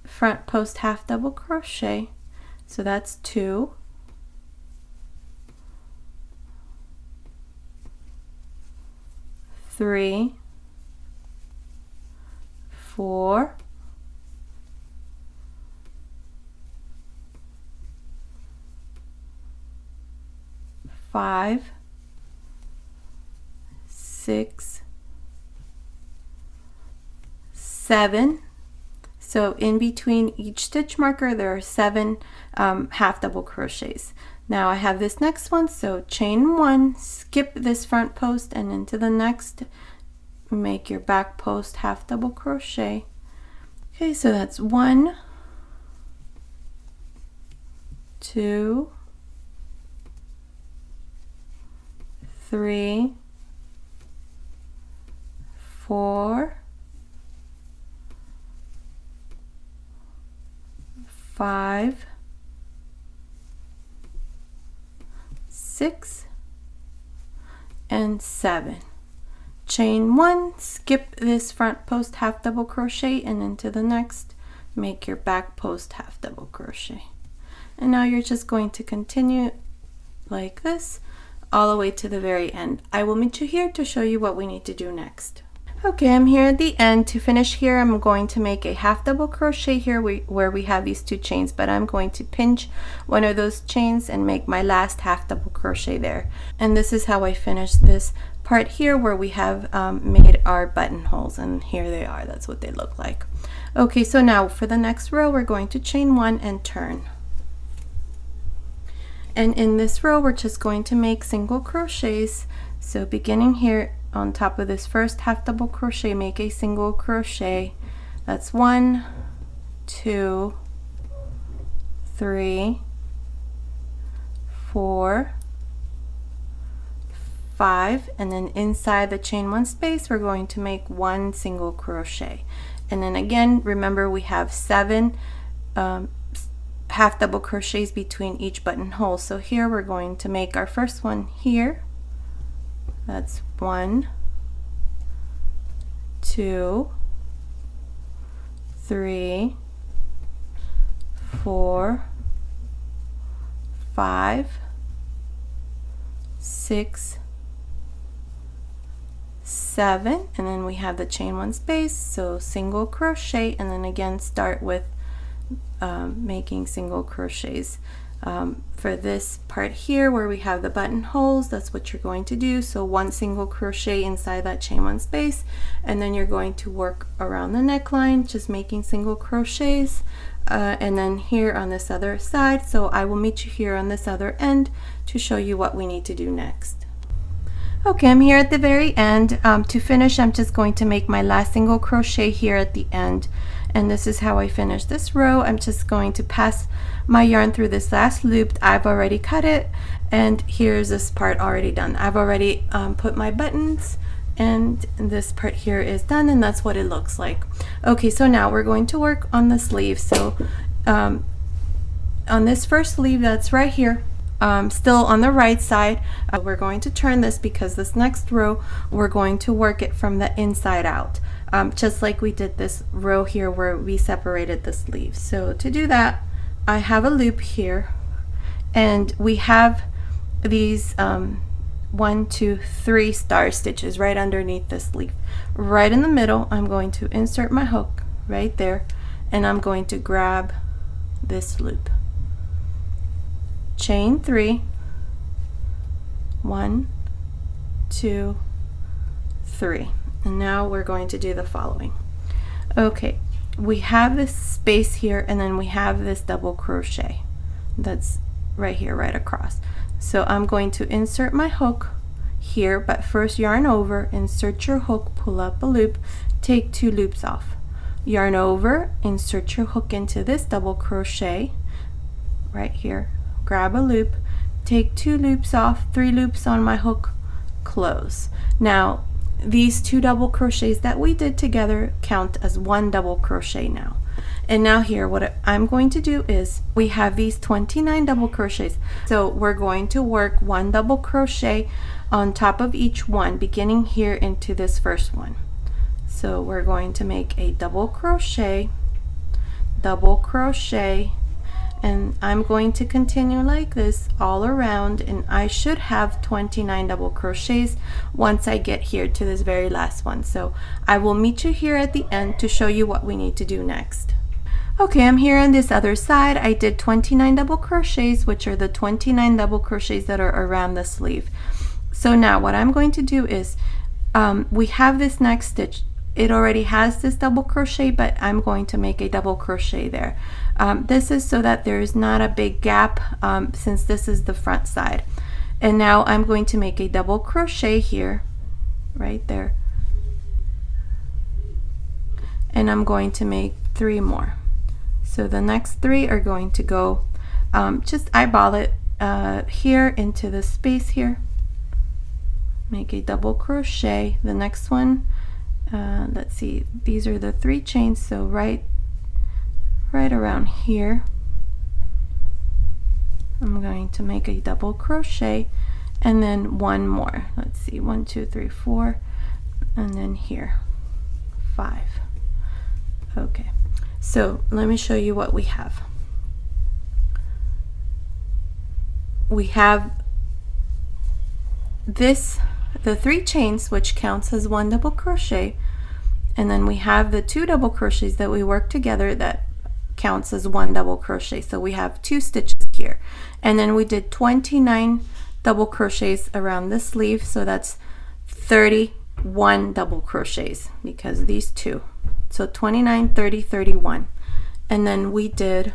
front post half double crochet, so that's 2, 3, 4, 5, 6, 7, So in between each stitch marker there are 7 half double crochets. Now I have this next one, so chain 1, skip this front post and into the next, make your back post half double crochet. Okay, so that's 1, 2, 3, 4, 5, 6, and 7. Chain 1, skip this front post half double crochet and into the next, make your back post half double crochet. And now you're just going to continue like this all the way to the very end. I will meet you here to show you what we need to do next. Okay, I'm here at the end. To finish here, I'm going to make a half double crochet here where we have these 2 chains, but I'm going to pinch one of those chains and make my last half double crochet there. And this is how I finish this part here where we have made our buttonholes, and here they are. That's what they look like. Okay, so now for the next row, we're going to chain 1 and turn. And in this row, we're just going to make single crochets. So beginning here on top of this first half double crochet, make a single crochet. That's 1, 2, 3, 4, 5, and then inside the chain 1 space we're going to make 1 single crochet. And then again, remember we have 7 half double crochets between each buttonhole. So here we're going to make our first one here. That's 1, 2, 3, 4, 5, 6, 7, and then we have the chain 1 space, so single crochet, and then again start with making single crochets. For this part here where we have the buttonholes, that's what you're going to do. So 1 single crochet inside that chain 1 space, and then you're going to work around the neckline just making single crochets, and then here on this other side. So I will meet you here on this other end to show you what we need to do next. Okay, I'm here at the very end. To finish, I'm just going to make my last single crochet here at the end, and this is how I finish this row. I'm just going to pass my yarn through this last loop. I've already cut it, and here's this part already done. I've already put my buttons, and this part here is done, and that's what it looks like. Okay, so now we're going to work on the sleeve. So on this first sleeve that's right here, still on the right side, we're going to turn this because this next row we're going to work it from the inside out, just like we did this row here where we separated the sleeves. So to do that, I have a loop here, and we have these 1, 2, 3 star stitches right underneath the sleeve. Right in the middle, I'm going to insert my hook right there, and I'm going to grab this loop. Chain 3, 1, 2, 3, and now we're going to do the following. Okay, we have this space here, and then we have this double crochet that's right here, right across. So I'm going to insert my hook here, but first yarn over, insert your hook, pull up a loop, take 2 loops off, yarn over, insert your hook into this double crochet right here, grab a loop, take 2 loops off, 3 loops on my hook, close. Now these 2 double crochets that we did together count as 1 double crochet now. And now here what I'm going to do is, we have these 29 double crochets, so we're going to work 1 double crochet on top of each one, beginning here into this first one. So we're going to make a double crochet, and I'm going to continue like this all around, and I should have 29 double crochets once I get here to this very last one. So I will meet you here at the end to show you what we need to do next. Okay, I'm here on this other side. I did 29 double crochets, which are the 29 double crochets that are around the sleeve. So now what I'm going to do is, we have this next stitch it already has this double crochet, but I'm going to make a double crochet there. This is so that there is not a big gap, since this is the front side. And now I'm going to make a double crochet here, right there, and I'm going to make 3 more. So the next 3 are going to go, just eyeball it here into the space here, make a double crochet. The next one, let's see, these are the 3 chains, so right around here I'm going to make a double crochet, and then 1 more. Let's see, 1 2 3 4, and then here 5. Okay, so let me show you what we have. We have this, the 3 chains, which counts as 1 double crochet, and then we have the 2 double crochets that we work together that counts as 1 double crochet. So we have 2 stitches here, and then we did 29 double crochets around the sleeve, so that's 31 double crochets because these 2, so 29 30 31. And then we did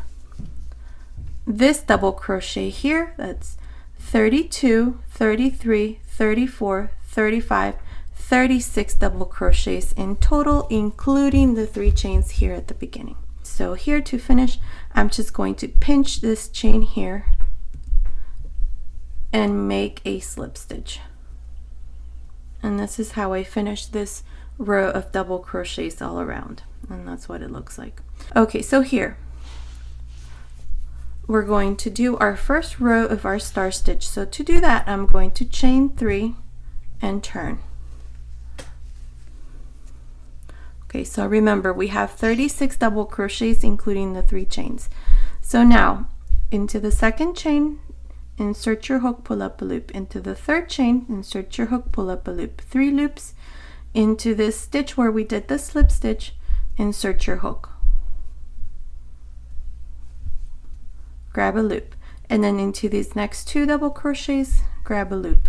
this double crochet here, that's 32 33 34 35 36 double crochets in total, including the 3 chains here at the beginning. So here to finish, I'm just going to pinch this chain here and make a slip stitch. And this is how I finish this row of double crochets all around, and that's what it looks like. Okay, so here we're going to do our first row of our star stitch. So to do that, I'm going to chain 3 and turn. Okay, so remember we have 36 double crochets including the 3 chains. So now into the second chain, insert your hook, pull up a loop. Into the third chain, insert your hook, pull up a loop. 3 loops. Into this stitch where we did the slip stitch, insert your hook, grab a loop, and then into these next 2 double crochets, grab a loop.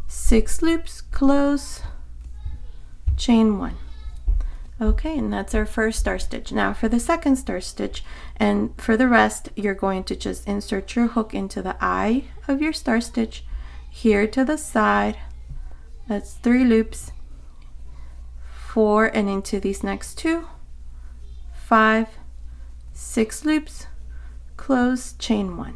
6 loops, close, chain 1. Okay, and that's our first star stitch. Now for the second star stitch, and for the rest, you're going to just insert your hook into the eye of your star stitch, here to the side, that's 3 loops, 4, and into these next 2, 5, 6 loops, close, chain 1.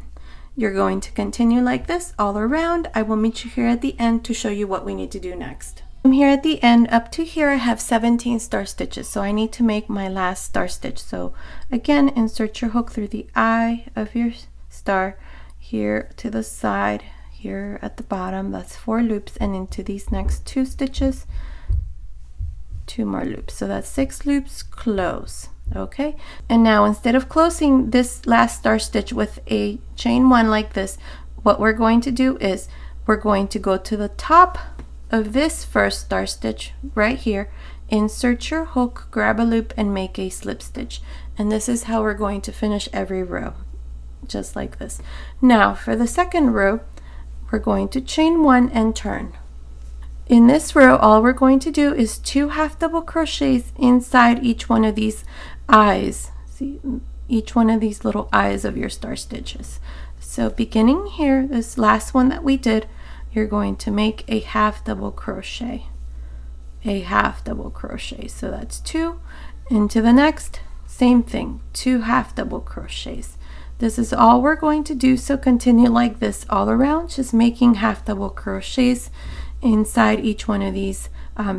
You're going to continue like this all around. I will meet you here at the end to show you what we need to do next. I'm here at the end. Up to here I have 17 star stitches, so I need to make my last star stitch. So again, insert your hook through the eye of your star, here to the side, here at the bottom, that's 4 loops, and into these next 2 stitches, 2 more loops, so that's 6 loops, close. Okay, and now instead of closing this last star stitch with a chain 1 like this, what we're going to do is we're going to go to the top of this first star stitch right here, insert your hook, grab a loop, and make a slip stitch. And this is how we're going to finish every row, just like this. Now for the second row, we're going to chain 1 and turn. In this row, all we're going to do is 2 half double crochets inside each one of these eyes. See, each one of these little eyes of your star stitches. So beginning here, this last one that we did, you're going to make a half double crochet, a half double crochet. So that's 2. Into the next, same thing, 2 half double crochets. This is all we're going to do, so continue like this all around, just making half double crochets inside each one of these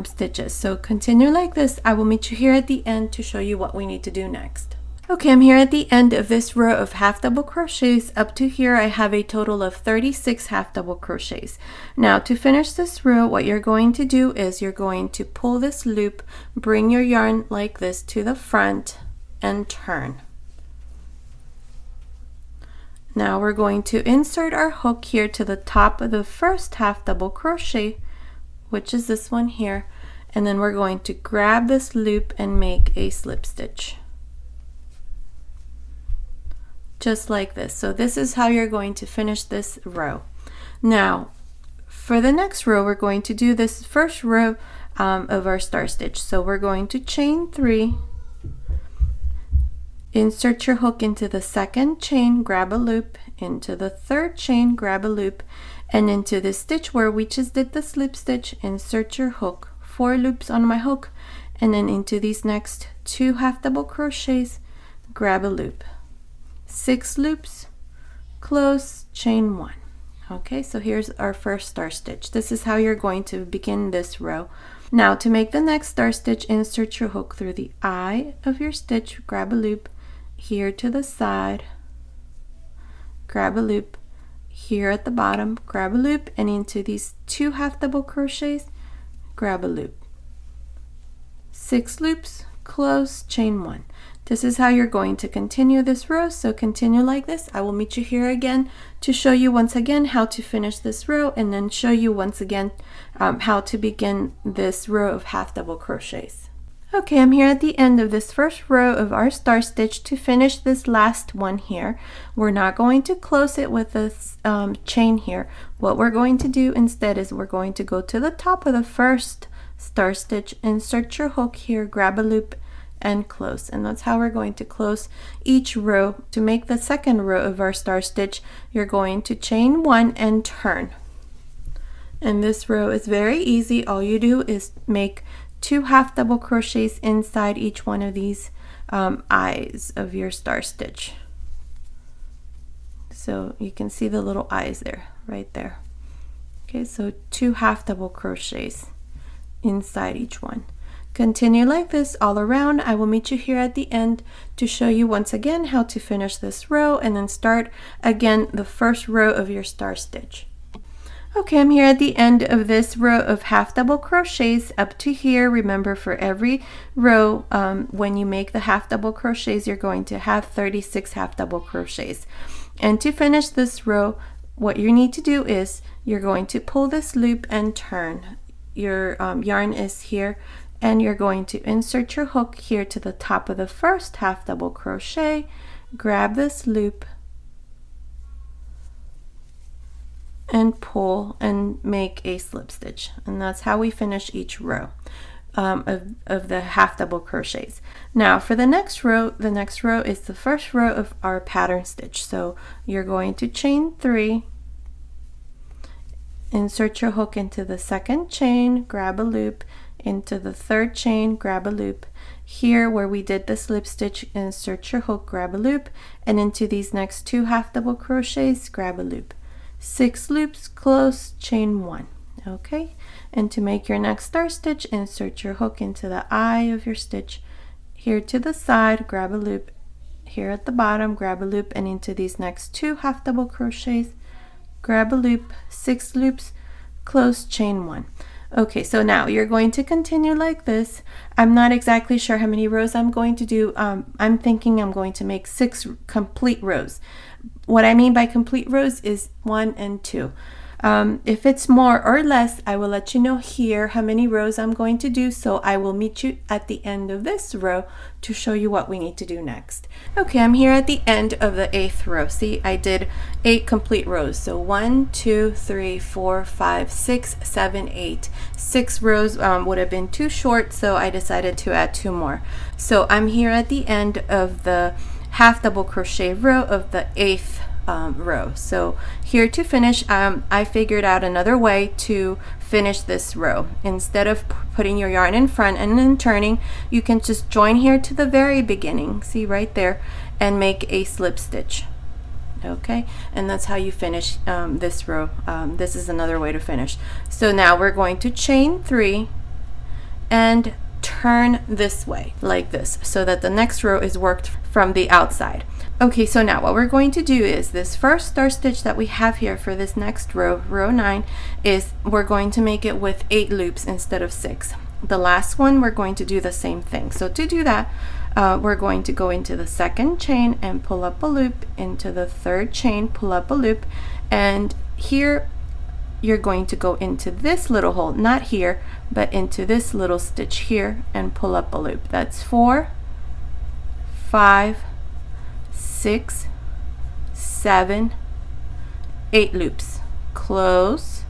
stitches. So continue like this. I will meet you here at the end to show you what we need to do next. Okay, I'm here at the end of this row of half double crochets. Up to here I have a total of 36 half double crochets. Now to finish this row, what you're going to do is you're going to pull this loop, bring your yarn like this to the front, and turn. Now we're going to insert our hook here to the top of the first half double crochet, which is this one here, and then we're going to grab this loop and make a slip stitch. Just like this. So this is how you're going to finish this row. Now for the next row, we're going to do this first row of our star stitch. So we're going to chain 3, insert your hook into the second chain, grab a loop, into the third chain, grab a loop, and into this stitch where we just did the slip stitch, insert your hook, 4 loops on my hook, and then into these next 2 half double crochets, grab a loop, 6 loops, close, chain 1. Okay, so here's our first star stitch. This is how you're going to begin this row. Now to make the next star stitch, insert your hook through the eye of your stitch, grab a loop, here to the side, grab a loop, here at the bottom, grab a loop, and into these 2 half double crochets, grab a loop, 6 loops, close, chain 1. This is how you're going to continue this row, so continue like this. I will meet you here again to show you once again how to finish this row, and then show you once again how to begin this row of half double crochets. Okay, I'm here at the end of this first row of our star stitch to finish this last one here. We're not going to close it with this chain here. What we're going to do instead is we're going to go to the top of the first star stitch, insert your hook here, grab a loop, and close. And that's how we're going to close each row. To make the second row of our star stitch, you're going to chain 1 and turn. And this row is very easy. All you do is make 2 half double crochets inside each one of these eyes of your star stitch. So you can see the little eyes there, right there. Okay, so 2 half double crochets inside each one. Continue like this all around. I will meet you here at the end to show you once again how to finish this row, and then start again the first row of your star stitch. Okay, I'm here at the end of this row of half double crochets up to here. Remember, for every row, when you make the half double crochets, you're going to have 36 half double crochets. And to finish this row, what you need to do is you're going to pull this loop and turn. Your yarn is here, and you're going to insert your hook here to the top of the first half double crochet, grab this loop, and pull and make a slip stitch. And that's how we finish each row of the half double crochets. Now for the next row is the first row of our pattern stitch. So you're going to chain 3, insert your hook into the second chain, grab a loop, into the third chain, grab a loop, here where we did the slip stitch, insert your hook, grab a loop, and into these next 2 half double crochets, grab a loop, 6 loops, close, chain 1. Okay, and to make your next star stitch, insert your hook into the eye of your stitch, here to the side, grab a loop, here at the bottom, grab a loop, and into these next 2 half double crochets, grab a loop, 6 loops, close, chain 1. Okay, so now you're going to continue like this. I'm not exactly sure how many rows I'm going to do. I'm thinking I'm going to make 6 complete rows. What I mean by complete rows is 1 and 2. If it's more or less, I will let you know here how many rows I'm going to do, so I will meet you at the end of this row to show you what we need to do next. Okay, I'm here at the end of the 8th row. See, I did 8 complete rows. So 1, 2, 3, 4, 5, 6, 7, 8. 6 rows would have been too short, so I decided to add 2 more. So I'm here at the end of the half double crochet row of the 8th row. So here to finish, I figured out another way to finish this row. Instead of putting your yarn in front and then turning, you can just join here to the very beginning, see right there, and make a slip stitch. Okay, and that's how you finish this row. This is another way to finish. So now we're going to chain 3 and turn this way like this, so that the next row is worked from the outside. Okay, so now what we're going to do is this first star stitch that we have here for this next row, row 9, is we're going to make it with 8 loops instead of 6. The last one we're going to do the same thing. So to do that, we're going to go into the second chain and pull up a loop, into the third chain, pull up a loop, and here you're going to go into this little hole, not here, but into this little stitch here, and pull up a loop. That's 4, 5, 6, 7, 8 loops. Close,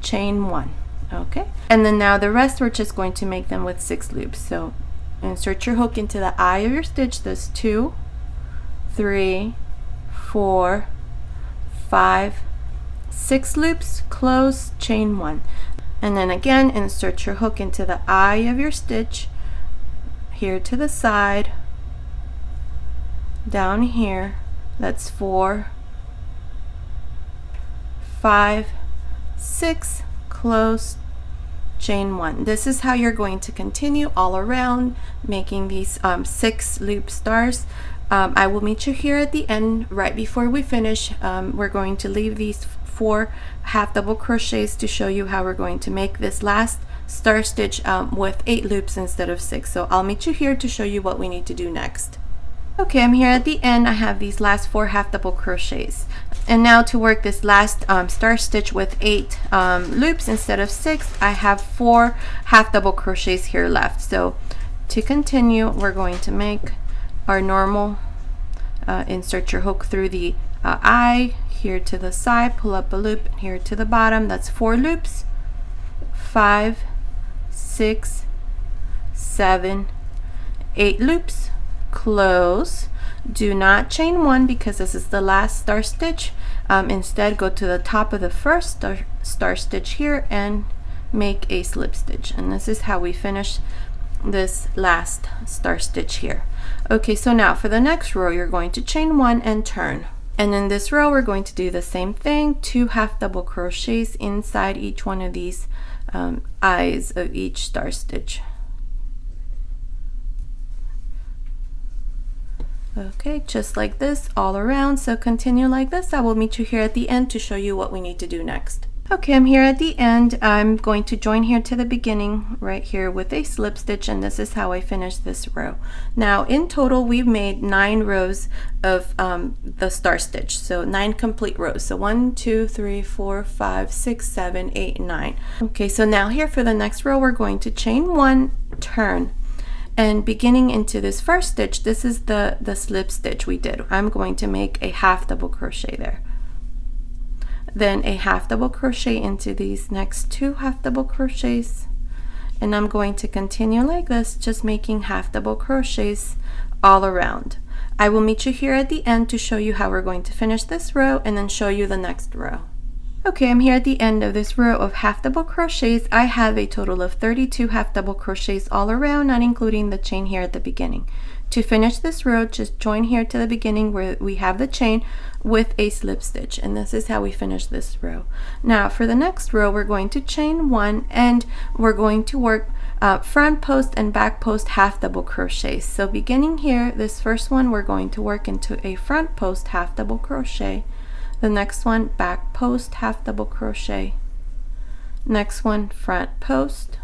chain 1. Okay, and then now the rest we're just going to make them with 6 loops. So insert your hook into the eye of your stitch. There's 2, 3, 4, 5, 6 loops, close, chain 1, and then again insert your hook into the eye of your stitch, here to the side, down here. That's 4, 5, 6, close, chain 1. This is how you're going to continue all around making these 6 loop stars. I will meet you here at the end right before we finish. We're going to leave these 4 half double crochets to show you how we're going to make this last star stitch with 8 loops instead of 6. So I'll meet you here to show you what we need to do next. Okay, I'm here at the end. I have these last 4 half double crochets, and now to work this last star stitch with 8 loops instead of 6, I have 4 half double crochets here left. So to continue, we're going to make our normal insert your hook through the eye, here to the side, pull up a loop, and here to the bottom. That's 4 loops, 5, 6, 7, 8 loops, close. Do not chain 1 because this is the last star stitch. Instead, go to the top of the first star stitch here and make a slip stitch, and this is how we finish this last star stitch here. Okay, so now for the next row, you're going to chain 1 and turn, and in this row we're going to do the same thing, 2 half double crochets inside each one of these eyes of each star stitch. Okay, just like this all around. So continue like this. I will meet you here at the end to show you what we need to do next. Okay, I'm here at the end. I'm going to join here to the beginning right here with a slip stitch, and this is how I finish this row. Now in total we've made 9 rows of the star stitch, so 9 complete rows. So 1, 2, 3, 4, 5, 6, 7, 8, 9. Okay, so now here for the next row we're going to chain 1, turn, and beginning into this first stitch, this is the slip stitch we did. I'm going to make a half double crochet there, then a half double crochet into these next 2 half double crochets, and I'm going to continue like this, just making half double crochets all around. I will meet you here at the end to show you how we're going to finish this row and then show you the next row. Okay, I'm here at the end of this row of half double crochets. I have a total of 32 half double crochets all around, not including the chain here at the beginning. To finish this row, just join here to the beginning where we have the chain with a slip stitch, and this is how we finish this row. Now for the next row, we're going to chain 1 and we're going to work front post and back post half double crochets. So beginning here, this first one, we're going to work into a front post half double crochet. The next one, back post half double crochet. Next one, front post.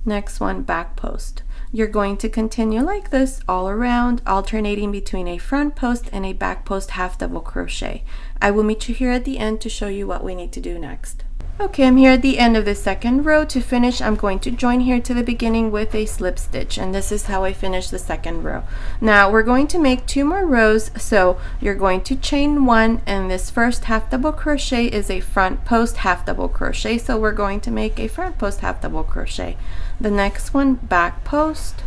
Next one, back post. You're going to continue like this all around, alternating between a front post and a back post half double crochet. I will meet you here at the end to show you what we need to do next. Okay, I'm here at the end of the second row. To finish, I'm going to join here to the beginning with a slip stitch, and this is how I finish the second row. Now we're going to make 2 more rows, so you're going to chain 1, and this first half double crochet is a front post half double crochet, so we're going to make a front post half double crochet. The next one, back post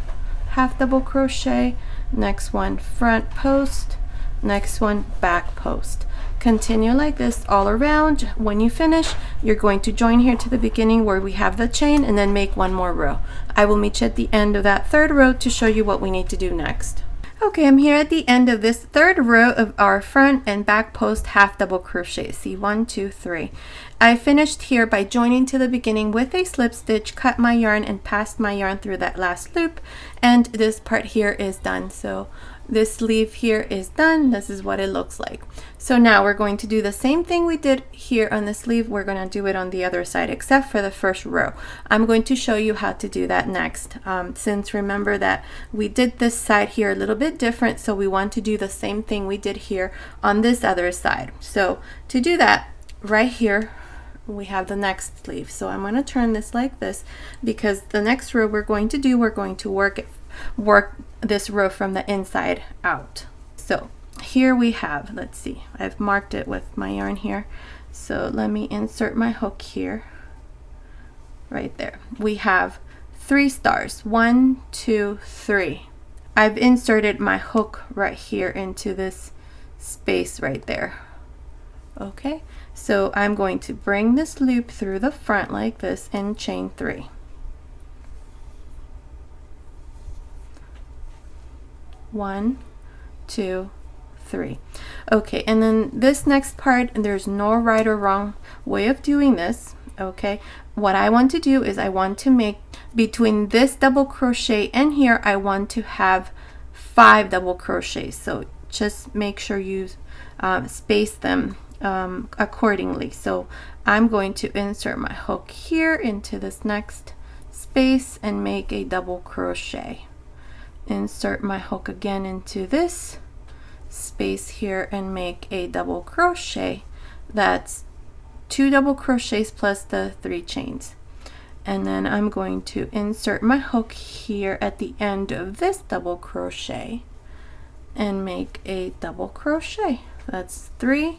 half double crochet. Next one, front post. Next one, back post. Continue like this all around. When you finish, you're going to join here to the beginning where we have the chain and then make 1 more row. I will meet you at the end of that third row to show you what we need to do next. Okay, I'm here at the end of this third row of our front and back post half double crochet. See, 1, 2, 3. I finished here by joining to the beginning with a slip stitch, cut my yarn and passed my yarn through that last loop, and this part here is done. So this sleeve here is done. This is what it looks like. So now we're going to do the same thing we did here on the sleeve. We're going to do it on the other side except for the first row. I'm going to show you how to do that next, since remember that we did this side here a little bit different, so we want to do the same thing we did here on this other side. So to do that, right here we have the next sleeve. So I'm going to turn this like this because the next row we're going to work this row from the inside out. So here we have, let's see, I've marked it with my yarn here. So let me insert my hook here. right there. We have 3 stars, 1, 2, 3. I've inserted my hook right here into this space right there. Okay, so I'm going to bring this loop through the front like this and chain 3. 1, 2, 3. Okay, and then this next part, there's no right or wrong way of doing this. Okay, what I want to do is I want to make between this double crochet and here, I want to have 5 double crochets. So just make sure you space them accordingly. So I'm going to insert my hook here into this next space and make a double crochet. Insert my hook again into this space here and make a double crochet. That's 2 double crochets plus the 3 chains. And then I'm going to insert my hook here at the end of this double crochet and make a double crochet. That's 3.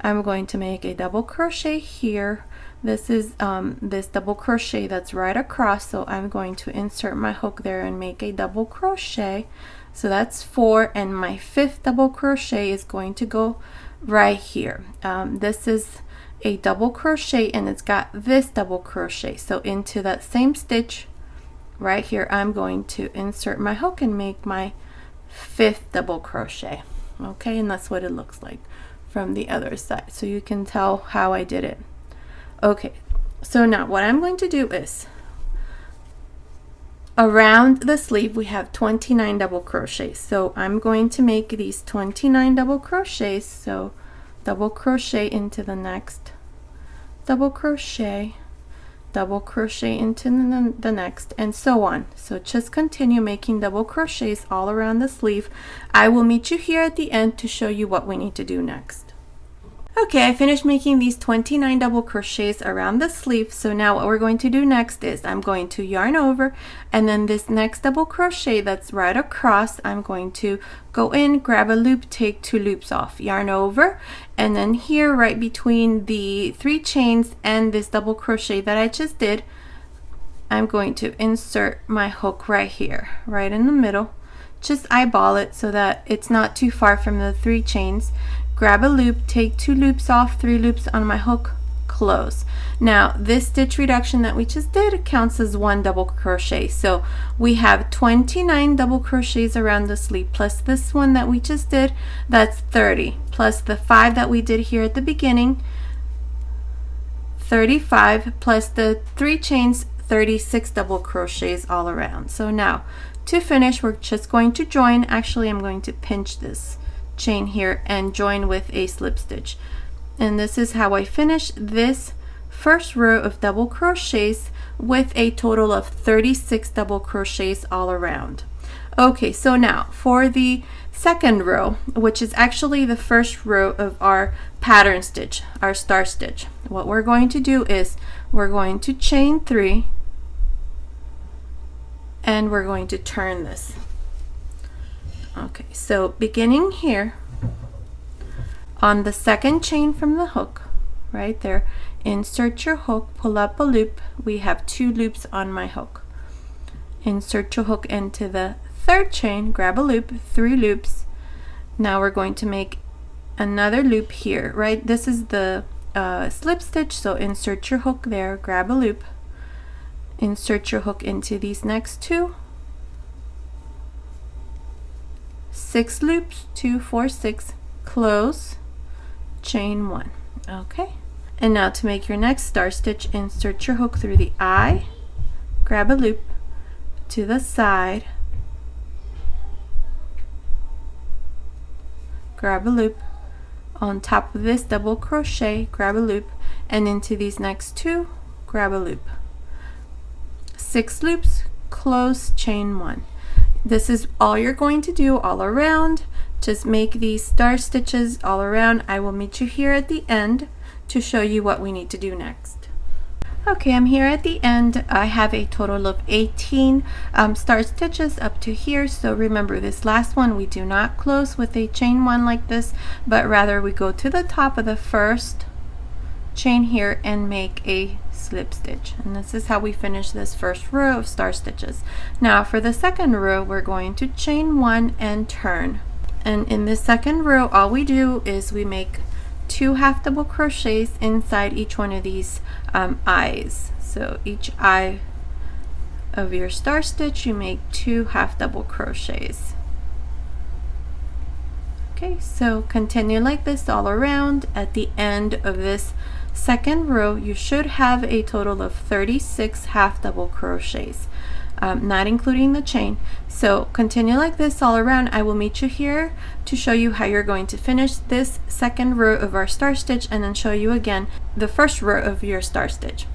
I'm going to make a double crochet here. This is this double crochet that's right across, so I'm going to insert my hook there and make a double crochet. So that's 4, and my 5th double crochet is going to go right here. This is a double crochet and it's got this double crochet, so into that same stitch right here I'm going to insert my hook and make my 5th double crochet. Okay, and that's what it looks like from the other side, so you can tell how I did it. Okay, so now what I'm going to do is around the sleeve we have 29 double crochets, so I'm going to make these 29 double crochets. So double crochet into the next double crochet into the next, and so on. So just continue making double crochets all around the sleeve. I will meet you here at the end to show you what we need to do next. Okay, I finished making these 29 double crochets around the sleeve. So now what we're going to do next is I'm going to yarn over, and then this next double crochet that's right across, I'm going to go in, grab a loop, take 2 loops off, yarn over, and then here right between the 3 chains and this double crochet that I just did, I'm going to insert my hook right here, right in the middle. Just eyeball it so that it's not too far from the 3 chains. Grab a loop, take 2 loops off, 3 loops on my hook, close. Now this stitch reduction that we just did counts as 1 double crochet. So we have 29 double crochets around the sleeve plus this one that we just did, that's 30, plus the 5 that we did here at the beginning, 35, plus the 3 chains, 36 double crochets all around. So now to finish, we're just going to join. Actually, I'm going to pinch this chain here and join with a slip stitch, and this is how I finish this first row of double crochets with a total of 36 double crochets all around. Okay, so now for the second row, which is actually the first row of our pattern stitch, our star stitch, what we're going to do is we're going to chain 3 and we're going to turn this. Okay, so beginning here on the second chain from the hook, right there, insert your hook, pull up a loop. We have 2 loops on my hook. Insert your hook into the 3rd chain, grab a loop, 3 loops. Now we're going to make another loop here, right? This is the slip stitch, so insert your hook there, grab a loop, insert your hook into these next 2. 6 loops, 2, 4, 6, close, chain 1. Okay, and now to make your next star stitch, insert your hook through the eye, grab a loop to the side, grab a loop on top of this double crochet, grab a loop, and into these next 2, grab a loop. 6 loops, close, chain 1. This is all you're going to do all around. Just make these star stitches all around. I will meet you here at the end to show you what we need to do next. Okay, I'm here at the end. I have a total of 18 star stitches up to here. So remember, this last one we do not close with a chain 1 like this, but rather we go to the top of the first chain here and make a slip stitch. And this is how we finish this first row of star stitches. Now for the second row, we're going to chain 1 and turn. And in this second row, all we do is we make 2 half double crochets inside each one of these eyes. So each eye of your star stitch, you make 2 half double crochets. Okay, so continue like this all around. At the end of this second row, you should have a total of 36 half double crochets, not including the chain. So continue like this all around. I will meet you here to show you how you're going to finish this second row of our star stitch and then show you again the first row of your star stitch.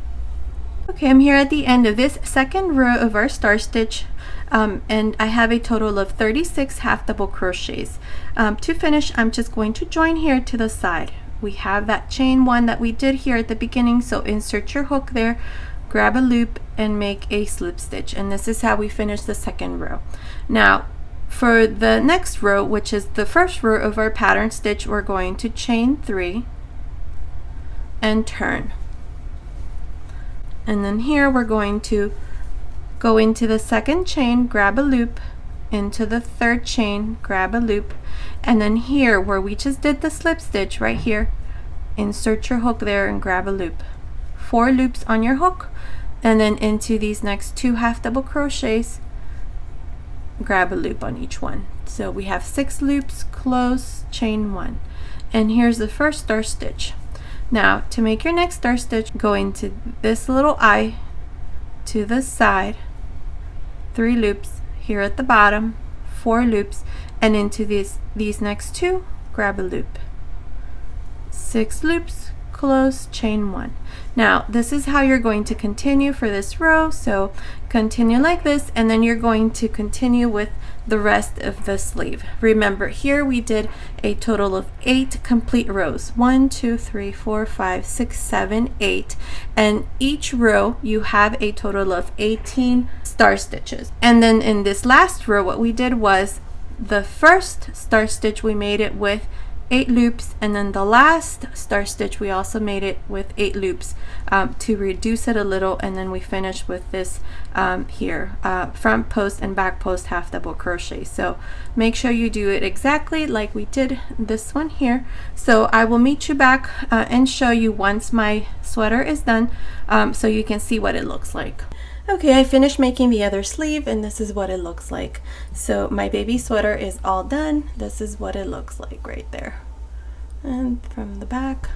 Okay, I'm here at the end of this second row of our star stitch, and I have a total of 36 half double crochets. To finish, I'm just going to join here to the side. We have that chain 1 that we did here at the beginning, so insert your hook there, grab a loop and make a slip stitch, and this is how we finish the second row. Now for the next row, which is the first row of our pattern stitch, we're going to chain 3 and turn. And then here we're going to go into the second chain, grab a loop, into the third chain, grab a loop, and then here where we just did the slip stitch right here, insert your hook there and grab a loop. 4 loops on your hook, and then into these next 2 half double crochets, grab a loop on each one. So we have 6 loops, close, chain 1. And here's the first star stitch. Now to make your next star stitch, go into this little eye to the side, 3 loops here at the bottom, 4 loops, and into these next 2, grab a loop. 6 loops, close, chain 1. Now this is how you're going to continue for this row, so continue like this, and then you're going to continue with the rest of the sleeve. Remember, here we did a total of 8 complete rows. 1, 2, 3, 4, 5, 6, 7, 8, and each row you have a total of 18 star stitches. And then in this last row, what we did was the first star stitch we made it with 8 loops, and then the last star stitch we also made it with 8 loops to reduce it a little, and then we finished with this here front post and back post half double crochet. So make sure you do it exactly like we did this one here. So I will meet you back and show you once my sweater is done, so you can see what it looks like. Okay, I finished making the other sleeve, and this is what it looks like. So my baby sweater is all done. This is what it looks like right there. And from the back,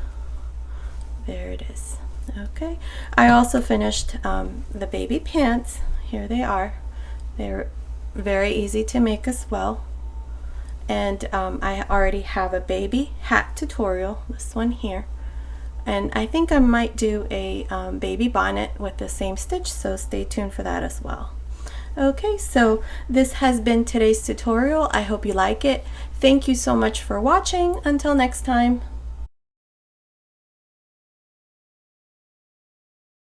there it is. Okay, I also finished the baby pants. Here they are. They're very easy to make as well. And I already have a baby hat tutorial, this one here. And I think I might do a baby bonnet with the same stitch, so stay tuned for that as well. Okay, so this has been today's tutorial. I hope you like it. Thank you so much for watching. Until next time.